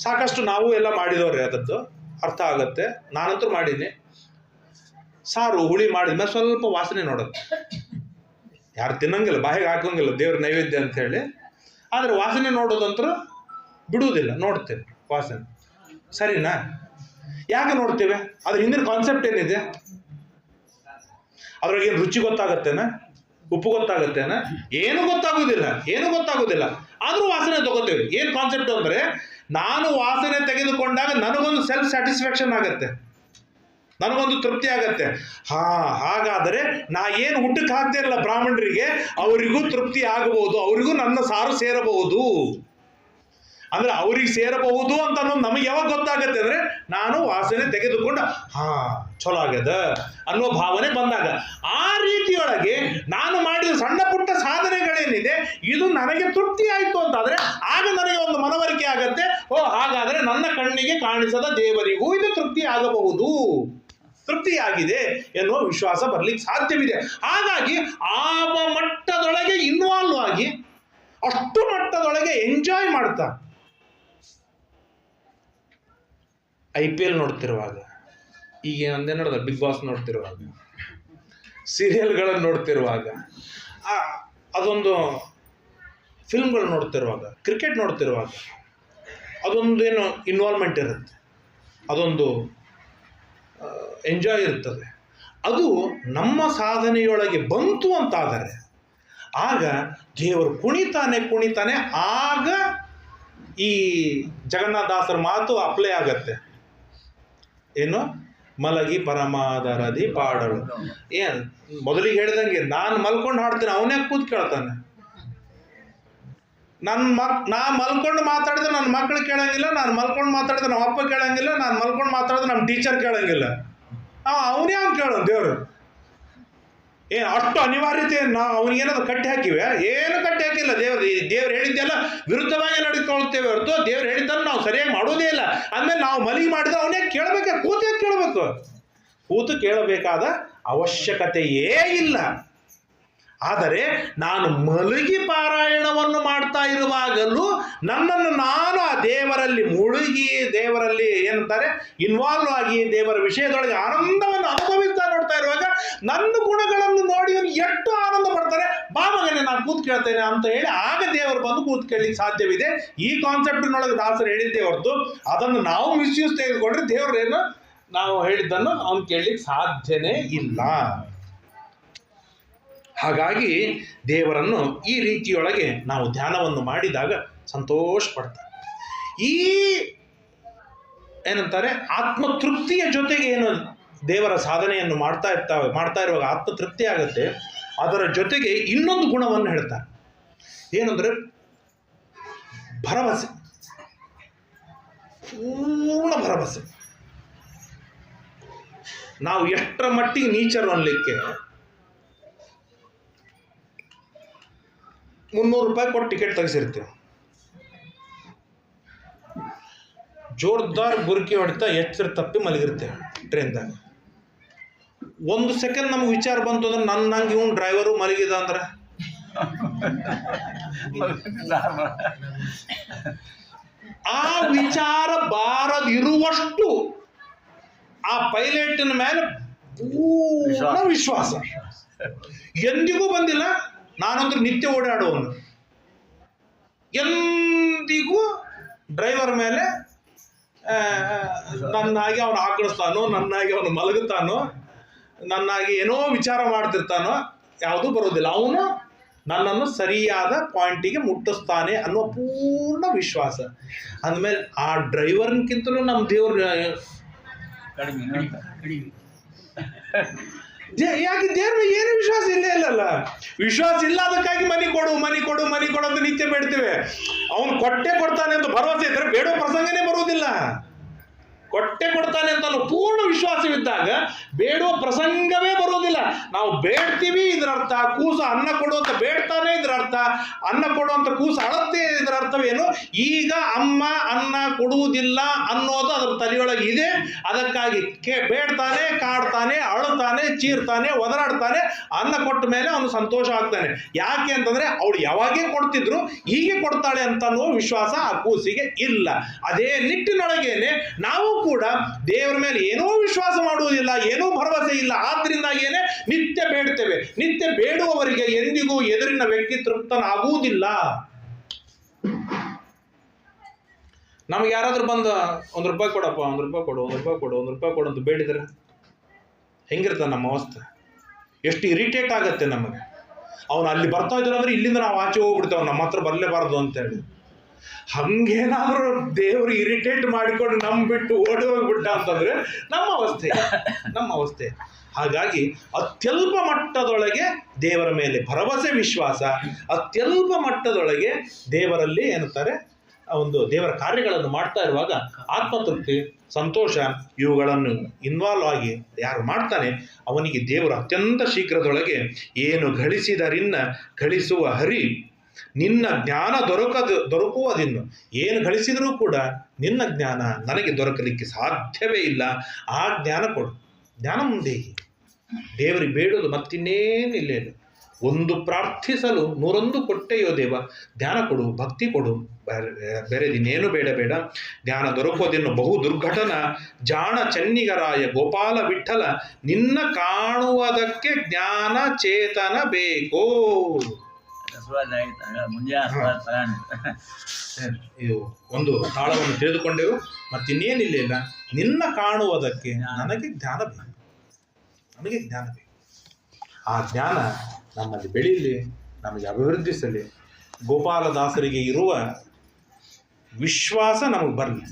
ಸಾಕಷ್ಟು ನಾವು ಎಲ್ಲ ಮಾಡಿದವ್ರೆ, ಅದದ್ದು ಅರ್ಥ ಆಗತ್ತೆ. ನಾನಂತೂ ಮಾಡೀನಿ. ಸಾರು ಹುಳಿ ಮಾಡಿದ್ಮೇಲೆ ಸ್ವಲ್ಪ ವಾಸನೆ ನೋಡುತ್ತೆ. ಯಾರು ತಿನ್ನಂಗಿಲ್ಲ, ಬಾಯಿಗೆ ಹಾಕೋಂಗಿಲ್ಲ ದೇವ್ರ ನೈವೇದ್ಯ ಅಂತ ಹೇಳಿ. ಆದರೆ ವಾಸನೆ ನೋಡೋದಂತೂ ಬಿಡುವುದಿಲ್ಲ, ನೋಡ್ತೇನೆ. ವಾಸನೆ. ಸರಿನಾ? ಯಾಕೆ ನೋಡ್ತೇವೆ? ಅದ್ರ ಹಿಂದಿನ ಕಾನ್ಸೆಪ್ಟ್ ಏನಿದೆ? ಅದ್ರಾಗ ಏನು ರುಚಿ ಗೊತ್ತಾಗತ್ತೇನ? ಉಪ್ಪು ಗೊತ್ತಾಗತ್ತೇನ? ಏನು ಗೊತ್ತಾಗೋದಿಲ್ಲ. ಆದ್ರೂ ವಾಸನೆ ತಗೋತೇವೆ. ಏನು ಕಾನ್ಸೆಪ್ಟ್ ಅಂದ್ರೆ, ನಾನು ವಾಸನೆ ತೆಗೆದುಕೊಂಡಾಗ ನನಗೊಂದು ಸೆಲ್ಫ್ ಸ್ಯಾಟಿಸ್ಫ್ಯಾಕ್ಷನ್ ಆಗತ್ತೆ, ನನಗೊಂದು ತೃಪ್ತಿ ಆಗತ್ತೆ. ಹಾಗಾದರೆ ನಾ ಏನು ಊಟಕ್ಕೆ ಹಾಕ್ತೇನಲ್ಲ ಬ್ರಾಹ್ಮಣರಿಗೆ, ಅವರಿಗೂ ತೃಪ್ತಿ ಆಗಬಹುದು, ಅವರಿಗೂ ನನ್ನ ಸಾರು ಸೇರಬಹುದು. ಅಂದ್ರೆ ಅವ್ರಿಗೆ ಸೇರಬಹುದು ಅಂತ ಅನ್ನೋದು ನಮಗೆ ಯಾವಾಗ ಗೊತ್ತಾಗತ್ತೆ ಅಂದ್ರೆ, ನಾನು ವಾಸನೆ ತೆಗೆದುಕೊಂಡು ಚಲೋ ಆಗ್ಯದ ಅನ್ನೋ ಭಾವನೆ ಬಂದಾಗ. ಆ ರೀತಿಯೊಳಗೆ ನಾನು ಮಾಡಿದ ಸಣ್ಣ ಪುಟ್ಟ ಸಾಧನೆಗಳೇನಿದೆ, ಇದು ನನಗೆ ತೃಪ್ತಿ ಆಯ್ತು ಅಂತಾದ್ರೆ ಆಗ ನನಗೆ ಒಂದು ಮನವರಿಕೆ ಆಗತ್ತೆ, ಹಾಗಾದ್ರೆ ನನ್ನ ಕಣ್ಣಿಗೆ ಕಾಣಿಸದ ದೇವರಿಗೂ ಇದು ತೃಪ್ತಿ ಆಗಬಹುದು, ತೃಪ್ತಿಯಾಗಿದೆ ಎನ್ನುವ ವಿಶ್ವಾಸ ಬರ್ಲಿಕ್ಕೆ ಸಾಧ್ಯವಿದೆ. ಹಾಗಾಗಿ ಆ ಮಟ್ಟದೊಳಗೆ ಇನ್ವಾಲ್ವ್ ಆಗಿ, ಅಷ್ಟು ಮಟ್ಟದೊಳಗೆ ಎಂಜಾಯ್ ಮಾಡ್ತಾ, IPL ನೋಡ್ತಿರುವಾಗ, ಈಗ ಒಂದೇ ನೋಡಿದ ಬಿಗ್ ಬಾಸ್ ನೋಡ್ತಿರುವಾಗ, ಸೀರಿಯಲ್ಗಳನ್ನು ನೋಡ್ತಿರುವಾಗ, ಅದೊಂದು ಫಿಲ್ಮ್ಗಳು ನೋಡ್ತಿರುವಾಗ, ಕ್ರಿಕೆಟ್ ನೋಡ್ತಿರುವಾಗ, ಅದೊಂದು ಏನು ಇನ್ವಾಲ್ವ್ಮೆಂಟ್ ಇರುತ್ತೆ, ಅದೊಂದು ಎಂಜಾಯ್ ಇರ್ತದೆ. ಅದು ನಮ್ಮ ಸಾಧನೆಯೊಳಗೆ ಬಂತು ಅಂತಾದರೆ ಆಗ ದೇವರು ಕುಣಿತಾನೆ. ಆಗ ಈ ಜಗನ್ನಾಥದಾಸರ ಮಾತು ಅಪ್ಲೈ ಆಗತ್ತೆ. ಏನು? ಮಲಗಿ ಪರಮಾದರದಿ ಪಾಡಳು. ಏನು ಮೊದಲಿಗೆ ಹೇಳಿದಂಗೆ, ನಾನು ಮಲ್ಕೊಂಡು ಹಾಡ್ತೇನೆ, ಅವನೇ ಕೂತ್ ಕೇಳ್ತಾನೆ. ನಾ ಮಲ್ಕೊಂಡು ಮಾತಾಡಿದ್ರೆ ನನ್ನ ಮಕ್ಕಳು ಕೇಳಂಗಿಲ್ಲ, ನಾನು ಮಲ್ಕೊಂಡು ಮಾತಾಡಿದ್ರೆ ನಮ್ಮ ಅಪ್ಪ ಕೇಳಂಗಿಲ್ಲ, ನಾನು ಮಲ್ಕೊಂಡು ಮಾತಾಡಿದ್ರೆ ನಮ್ಮ ಟೀಚರ್ ಕೇಳಂಗಿಲ್ಲ. ಅವನೇ ಅವ್ನು ಕೇಳೋನು ದೇವರು. ಏನು ಅಷ್ಟು ಅನಿವಾರ್ಯತೆ ನಾವು ಅವನಿಗೇನಾದ್ರು ಕಟ್ಟಿ ಹಾಕಿವೆ? ಏನು ಕಟ್ಟಿ ಹಾಕಿಲ್ಲ. ದೇವ್ರು ಹೇಳಿದ್ದೆಲ್ಲ ವಿರುದ್ಧವಾಗಿ ನಡೆದುಕೊಳ್ತೇವೆ ಹೊರತು ದೇವ್ರು ಹೇಳಿದ್ದನ್ನು ನಾವು ಸರಿಯಾಗಿ ಮಾಡೋದೇ ಇಲ್ಲ. ಆಮೇಲೆ ನಾವು ಮಲಗಿ ಮಾಡಿದ್ರೆ ಅವನೇ ಕೇಳಬೇಕು, ಕೂತು ಕೇಳಬೇಕಾದ ಅವಶ್ಯಕತೆಯೇ ಇಲ್ಲ. ಆದರೆ ನಾನು ಮಲಗಿ ಪಾರಾಯಣವನ್ನು ಮಾಡ್ತಾ ಇರುವಾಗಲೂ ನನ್ನನ್ನು ನಾನು ಆ ದೇವರಲ್ಲಿ ಮುಳುಗಿ, ದೇವರಲ್ಲಿ ಏನಂತಾರೆ ಇನ್ವಾಲ್ವ್ ಆಗಿ, ದೇವರ ವಿಷಯದೊಳಗೆ ಆನಂದವನ್ನು ಅನುಭವಿಸ್ತಾ ನೋಡ್ತಾ ಇರುವಾಗ ನನ್ನ ಗುಣಗಳನ್ನು ನೋಡಿ ಅವನು ಎಷ್ಟು ಆನಂದ ಪಡ್ತಾರೆ. ಮಗನೇ ನಾನು ಕೂತ್ ಕೇಳ್ತೇನೆ ಅಂತ ಹೇಳಿ ಆಗ ದೇವರು ಬಂದು ಕೂತ್ ಕೇಳಲಿಕ್ಕೆ ಸಾಧ್ಯವಿದೆ. ಈ ಕಾನ್ಸೆಪ್ಟಿನೊಳಗೆ ದಾಸರು ಹೇಳಿದ್ದೇ ಹೊರತು ಅದನ್ನು ನಾವು ಮಿಸ್ಯೂಸ್ ತೆಗೆದುಕೊಂಡ್ರೆ ದೇವರೇನು ನಾವು ಹೇಳಿದ್ದನ್ನು ಅವನು ಕೇಳಲಿಕ್ಕೆ ಸಾಧ್ಯನೇ ಇಲ್ಲ. ಹಾಗಾಗಿ ದೇವರನ್ನು ಈ ರೀತಿಯೊಳಗೆ ನಾವು ಧ್ಯಾನವನ್ನು ಮಾಡಿದಾಗ ಸಂತೋಷ ಪಡ್ತಾರೆ. ಈ ಏನಂತಾರೆ ಆತ್ಮತೃಪ್ತಿಯ ಜೊತೆಗೆ ಏನು ದೇವರ ಸಾಧನೆಯನ್ನು ಮಾಡ್ತಾ ಇರುವಾಗ ಆತ್ಮತೃಪ್ತಿ ಆಗುತ್ತೆ. ಅದರ ಜೊತೆಗೆ ಇನ್ನೊಂದು ಗುಣವನ್ನು ಹೇಳ್ತಾರೆ. ಏನಂದ್ರೆ ಭರವಸೆ, ಪೂರ್ಣ ಭರವಸೆ. ನಾವು ಎಷ್ಟರ ಮಟ್ಟಿಗೆ ನೀಚರು ಅನ್ಲಿಕ್ಕೆ 300 ರೂಪಾಯಿ ಕೊಟ್ಟು ಟಿಕೆಟ್ ತೆಗೆಸಿರ್ತೀವಿ. ಜೋರ್ದಾರ್ ಬುರ್ಕಿ ಹೊಡಿತಾ ಎಚ್ಚರ ತಪ್ಪಿ ಮಲಗಿರ್ತೇವೆ ಟ್ರೈನ್ದಾಗ. 1 ಸೆಕೆಂಡ್ ನಮ್ಗೆ ವಿಚಾರ ಬಂತು ಅಂದ್ರೆ ನನ್ನಂಗೆ ಇವನು ಡ್ರೈವರು ಮಲಗಿದ ಅಂದ್ರೆ ಆ ವಿಚಾರ ಬಾರದಿರುವಷ್ಟು ಆ ಪೈಲಟಿನ ಮೇಲೆ ಪೂರ್ಣ ವಿಶ್ವಾಸ ಎಂದಿಗೂ ಬಂದಿಲ್ಲ. ನಾನಂದ್ರೂ ನಿತ್ಯ ಓಡಾಡುವನು, ಎಂದಿಗೂ ಡ್ರೈವರ್ ಮೇಲೆ ನನ್ನಾಗಿ ಅವನು ಆಕಳಿಸ್ತಾನೋ, ನನ್ನಾಗಿ ಅವನು ಮಲಗುತ್ತಾನೋ, ನನ್ನಾಗಿ ಏನೋ ವಿಚಾರ ಮಾಡ್ತಿರ್ತಾನೋ ಯಾವುದೂ ಬರೋದಿಲ್ಲ. ಅವನು ನನ್ನನ್ನು ಸರಿಯಾದ ಪಾಯಿಂಟಿಗೆ ಮುಟ್ಟಿಸ್ತಾನೆ ಅನ್ನೋ ಪೂರ್ಣ ವಿಶ್ವಾಸ. ಅಂದಮೇಲೆ ಆ ಡ್ರೈವರ್ಗಿಂತಲೂ ನಮ್ಮ ದೇವ್ರ ಯಾಕೆ ದೇವ್ರ ಏನು ವಿಶ್ವಾಸ ಇಲ್ಲಲ್ಲ. ವಿಶ್ವಾಸ ಇಲ್ಲ, ಅದಕ್ಕಾಗಿ ಮನಿ ಕೊಡು ಅಂತ ನಿತ್ಯ ಬೇಡ್ತೇವೆ. ಅವನು ಕೊಟ್ಟೆ ಕೊಡ್ತಾನೆ ಅಂತ ಭರವಸೆ ಇದ್ರೆ ಬೇಡೋ ಪ್ರಸಂಗನೇ ಬರುವುದಿಲ್ಲ. ಕೊಟ್ಟೆ ಕೊಡ್ತಾನೆ ಅಂತ ಪೂರ್ಣ ವಿಶ್ವಾಸವಿದ್ದಾಗ ಬೇಡುವ ಪ್ರಸಂಗವೇ ಬರುವುದಿಲ್ಲ. ನಾವು ಬೇಡ್ತೀವಿ, ಇದರ ಅರ್ಥ ಕೂಸು ಅನ್ನ ಕೊಡುವಂತ ಬೇಡ್ತಾನೆ, ಇದರ ಅರ್ಥ ಅನ್ನ ಕೊಡುವಂತ ಕೂಸು ಅಳತ್ತೆ, ಇದರ ಅರ್ಥವೇನು? ಈಗ ಅಮ್ಮ ಅನ್ನ ಕೊಡುವುದಿಲ್ಲ ಅನ್ನೋದು ಅದರ ತಲೆಯೊಳಗೆ ಇದೆ. ಅದಕ್ಕಾಗಿ ಬೇಡ್ತಾನೆ, ಕಾಡ್ತಾನೆ, ಅಳುತ್ತಾನೆ, ಚೀರ್ತಾನೆ, ಒದರಾಡ್ತಾನೆ. ಅನ್ನ ಕೊಟ್ಟ ಮೇಲೆ ಅವನು ಸಂತೋಷ ಆಗ್ತಾನೆ. ಯಾಕೆ ಅಂತಂದ್ರೆ ಅವಳು ಯಾವಾಗೇ ಕೊಡ್ತಿದ್ರು ಹೀಗೆ ಕೊಡ್ತಾಳೆ ಅಂತ ಅನ್ನೋ ವಿಶ್ವಾಸ ಆ ಕೂಸಿಗೆ ಇಲ್ಲ. ಅದೇ ನಿಟ್ಟಿನೊಳಗೇನೆ ನಾವು ಕೂಡ ದೇವರ ಮೇಲೆ ಏನೋ ವಿಶ್ವಾಸ ಮಾಡುವುದಿಲ್ಲ, ಏನೋ ಭರವಸೆ ಇಲ್ಲ. ಆದ್ರಿಂದಾಗೇನೆ ನಿತ್ಯ ಬೇಡ್ತೇವೆ. ನಿತ್ಯ ಬೇಡುವವರಿಗೆ ಎಂದಿಗೂ ಎದುರಿನ ವ್ಯಕ್ತಿ ತೃಪ್ತನಾಗುವುದಿಲ್ಲ. ನಮ್ಗೆ ಯಾರಾದ್ರೂ ಬಂದು ₹1 ಕೊಡಪ್ಪ, ₹1 ಕೊಡು, ₹1 ಕೊಡು, ₹1 ಕೊಡು ಅಂತ ಬೇಡಿದ್ರೆ ಹೆಂಗಿರ್ತದೆ ನಮ್ಮ ಅವಸ್ಥೆ? ಎಷ್ಟು ಇರಿಟೇಟ್ ಆಗುತ್ತೆ ನಮಗೆ. ಅವನು ಅಲ್ಲಿ ಬರ್ತಾ ಇದ್ದಾನೆ ಅಂದ್ರೆ ಇಲ್ಲಿಂದ ನಾವು ಆಚೆ ಹೋಗ್ಬಿಡ್ತೇವೆ, ನಮ್ಮ ಹತ್ರ ಬರಲೇಬಾರ್ದು ಅಂತೇಳಿ. ಹಂಗೇನಾದ್ರೂ ದೇವರು ಇರಿಟೇಟ್ ಮಾಡಿಕೊಂಡು ಬಿಟ್ಟು ಓಡಿ ಹೋಗ್ಬಿಟ್ಟ ಅಂತಂದ್ರೆ ನಮ್ಮ ಅವಸ್ಥೆ. ಹಾಗಾಗಿ ಅತ್ಯಲ್ಪ ಮಟ್ಟದೊಳಗೆ ದೇವರ ಮೇಲೆ ಭರವಸೆ, ವಿಶ್ವಾಸ, ಅತ್ಯಲ್ಪ ಮಟ್ಟದೊಳಗೆ ದೇವರಲ್ಲಿ ಏನಂತಾರೆ ಒಂದು ದೇವರ ಕಾರ್ಯಗಳನ್ನು ಮಾಡ್ತಾ ಇರುವಾಗ ಆತ್ಮತೃಪ್ತಿ, ಸಂತೋಷ ಇವುಗಳನ್ನು ಇನ್ವಾಲ್ವ್ ಆಗಿ ಯಾರು ಮಾಡ್ತಾನೆ ಅವನಿಗೆ ದೇವರು ಅತ್ಯಂತ ಶೀಘ್ರದೊಳಗೆ ಏನು ಗಳಿಸಿದರಿನ್ನ ಗಳಿಸುವ ಹರಿ ನಿನ್ನ ಜ್ಞಾನ ದೊರಕುವುದಿನ್ನು. ಏನು ಗಳಿಸಿದರೂ ಕೂಡ ನಿನ್ನ ಜ್ಞಾನ ನನಗೆ ದೊರಕಲಿಕ್ಕೆ ಸಾಧ್ಯವೇ ಇಲ್ಲ. ಆ ಜ್ಞಾನ ಕೊಡು. ಜ್ಞಾನ ಮುಂದೆ ದೇವರಿಗೆ ಬೇಡೋದು ಮತ್ತಿನ್ನೇನಿಲ್ಲ. ಒಂದು ಪ್ರಾರ್ಥಿಸಲು 101 ಕೊಟ್ಟೆಯೋ ದೇವ. ಧ್ಯಾನ ಕೊಡು, ಭಕ್ತಿ ಕೊಡು, ಬೇರೆದಿನ್ನೇನು ಬೇಡ. ಜ್ಞಾನ ದೊರಕೋದಿನ್ನು ಬಹು ದುರ್ಘಟನ ಜಾಣ ಚೆನ್ನಿಗರಾಯ ಗೋಪಾಲ ವಿಠಲ ನಿನ್ನ ಕಾಣುವುದಕ್ಕೆ ಜ್ಞಾನ ಚೇತನ ಬೇಕೋ. ಇದು ಒಂದು ತಾಳವನ್ನು ತಿಳಿದುಕೊಂಡೆವು, ಮತ್ತಿನ್ನೇನಿಲ್ಲ. ನಿನ್ನ ಕಾಣುವುದಕ್ಕೆ ನನಗೆ ಜ್ಞಾನ ಬೇಕು. ಆ ಜ್ಞಾನ ನಮ್ಮಲ್ಲಿ ಬೆಳೀಲಿ, ನಮಗೆ ಅಭಿವೃದ್ಧಿಸಲಿ. ಗೋಪಾಲದಾಸರಿಗೆ ಇರುವ ವಿಶ್ವಾಸ ನಮಗೆ ಬರಲಿ.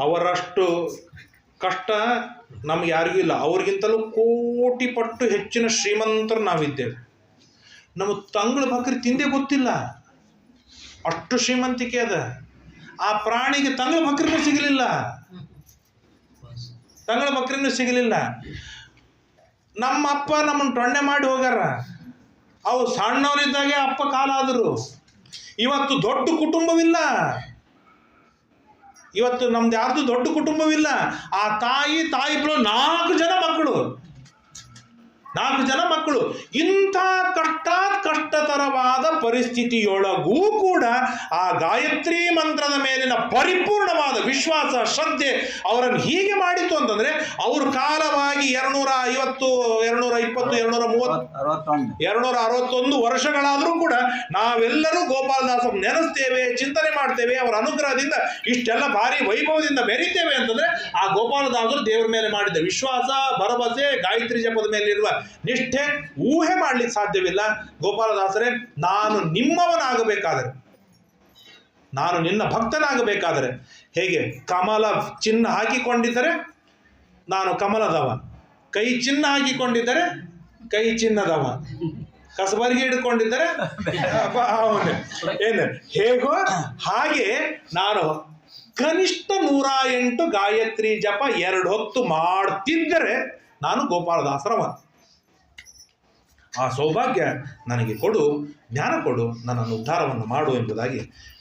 ಅವರಷ್ಟು ಕಷ್ಟ ನಮ್ಗೆ ಯಾರಿಗೂ ಇಲ್ಲ. ಅವ್ರಿಗಿಂತಲೂ ಕೋಟಿ ಪಟ್ಟು ಹೆಚ್ಚಿನ ಶ್ರೀಮಂತರು ನಾವಿದ್ದೇವೆ. ನಮ್ಮ ತಂಗಳ ಬಕರಿ ತಿಂದೇ ಗೊತ್ತಿಲ್ಲ, ಅಷ್ಟು ಶ್ರೀಮಂತಿಕೆ ಅದ. ಆ ಪ್ರಾಣಿಗೆ ತಂಗಳ ಬಕರಿನೂ ಸಿಗಲಿಲ್ಲ. ನಮ್ಮ ಅಪ್ಪ ನಮ್ಮನ್ನು ಟೊಣ್ಣೆ ಮಾಡಿ ಹೋಗ್ಯಾರ. ಅವು ಸಣ್ಣವರಿದ್ದಾಗೆ ಅಪ್ಪ ಕಾಲಾದರು. ಇವತ್ತು ದೊಡ್ಡ ಕುಟುಂಬವಿಲ್ಲ. ಇವತ್ತು ನಮ್ದು ಯಾರ್ದು ದೊಡ್ಡ ಕುಟುಂಬವಿಲ್ಲ. ಆ ತಾಯಿ 4 ಜನ ಮಕ್ಕಳು. ಇಂಥ ಕಷ್ಟತರವಾದ ಪರಿಸ್ಥಿತಿಯೊಳಗೂ ಕೂಡ ಆ ಗಾಯತ್ರಿ ಮಂತ್ರದ ಮೇಲಿನ ಪರಿಪೂರ್ಣವಾದ ವಿಶ್ವಾಸ, ಶ್ರದ್ಧೆ ಅವರನ್ನು ಹೀಗೆ ಮಾಡಿತ್ತು ಅಂತಂದ್ರೆ ಅವರು ಕಾಲವಾಗಿ 250, 220, 261 ವರ್ಷಗಳಾದರೂ ಕೂಡ ನಾವೆಲ್ಲರೂ ಗೋಪಾಲದಾಸ ನೆನೆಸ್ತೇವೆ, ಚಿಂತನೆ ಮಾಡ್ತೇವೆ. ಅವರ ಅನುಗ್ರಹದಿಂದ ಇಷ್ಟೆಲ್ಲ ಭಾರಿ ವೈಭವದಿಂದ ಮೆರೀತೇವೆ ಅಂತಂದ್ರೆ ಆ ಗೋಪಾಲದಾಸರು ದೇವರ ಮೇಲೆ ಮಾಡಿದ ವಿಶ್ವಾಸ, ಭರವಸೆ, ಗಾಯತ್ರಿ ಜಪದ ಮೇಲಿರುವ ನಿಷ್ಠೆ ಊಹೆ ಮಾಡ್ಲಿಕ್ಕೆ ಸಾಧ್ಯವಿಲ್ಲ. ಗೋಪಾಲದಾಸರೇ, ನಾನು ನಿಮ್ಮವನಾಗಬೇಕಾದರೆ, ನಾನು ನಿನ್ನ ಭಕ್ತನಾಗಬೇಕಾದರೆ ಹೇಗೆ ಕಮಲ ಚಿನ್ನ ಹಾಕಿಕೊಂಡಿದ್ದರೆ ನಾನು ಕಮಲದವ, ಕೈ ಚಿನ್ನ ಹಾಕಿಕೊಂಡಿದ್ದರೆ ಕೈ ಚಿನ್ನದವ, ಕಸಬರಿಗೆ ಹಿಡ್ಕೊಂಡಿದ್ದರೆ ಏನು ಹೇಗೋ ಹಾಗೆ ನಾನು ಕನಿಷ್ಠ 108 ಗಾಯತ್ರಿ ಜಪ 2 ಹೊತ್ತು ಮಾಡ್ತಿದ್ದರೆ ನಾನು ಗೋಪಾಲದಾಸರವ. ಆ ಸೌಭಾಗ್ಯ ನನಗೆ ಕೊಡು, ಜ್ಞಾನ ಕೊಡು, ನನ್ನನ್ನು ಉದ್ಧಾರವನ್ನು ಮಾಡು ಎಂಬುದಾಗಿ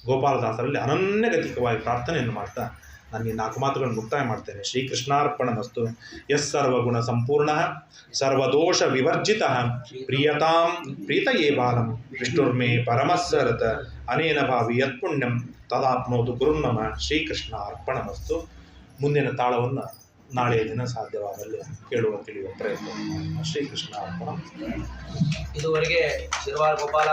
ಗೋಪಾಲದಾಸರಲ್ಲಿ ಅನನ್ಯಗತಿಕವಾಗಿ ಪ್ರಾರ್ಥನೆಯನ್ನು ಮಾಡ್ತಾ ನಾನು ಈ 4 ಮಾತುಗಳನ್ನು ಮುಕ್ತಾಯ ಮಾಡ್ತೇನೆ. ಶ್ರೀಕೃಷ್ಣಾರ್ಪಣಮಸ್ತು. ಯಸ್ ಸರ್ವಗುಣ ಸಂಪೂರ್ಣ ಸರ್ವದೋಷ ವಿವರ್ಜಿತ ಪ್ರಿಯತಾಂ ಪ್ರೀತಯೇ ಬಾಲಂ ವಿಷ್ಣುರ್ಮೇ ಪರಮಸ್ಸರತ ಅನೇನ ಭಾವಿ ಯತ್ಪುಣ್ಯಂ ತದಾಪ್ನೋದು ಗುರುನ್ನಮ. ಶ್ರೀಕೃಷ್ಣ ಅರ್ಪಣಮಸ್ತು. ಮುಂದಿನ ತಾಳವನ್ನು ನಾಳೆಯ ದಿನ ಸಾಧ್ಯವಾದಲ್ಲಿ ತಿಳಿಯುವ ಪ್ರಯತ್ನ. ಶ್ರೀಕೃಷ್ಣ ಅರ್ಪಣ. ಇದುವರೆಗೆ ಶಿರವಾರ ಗೋಪಾಲ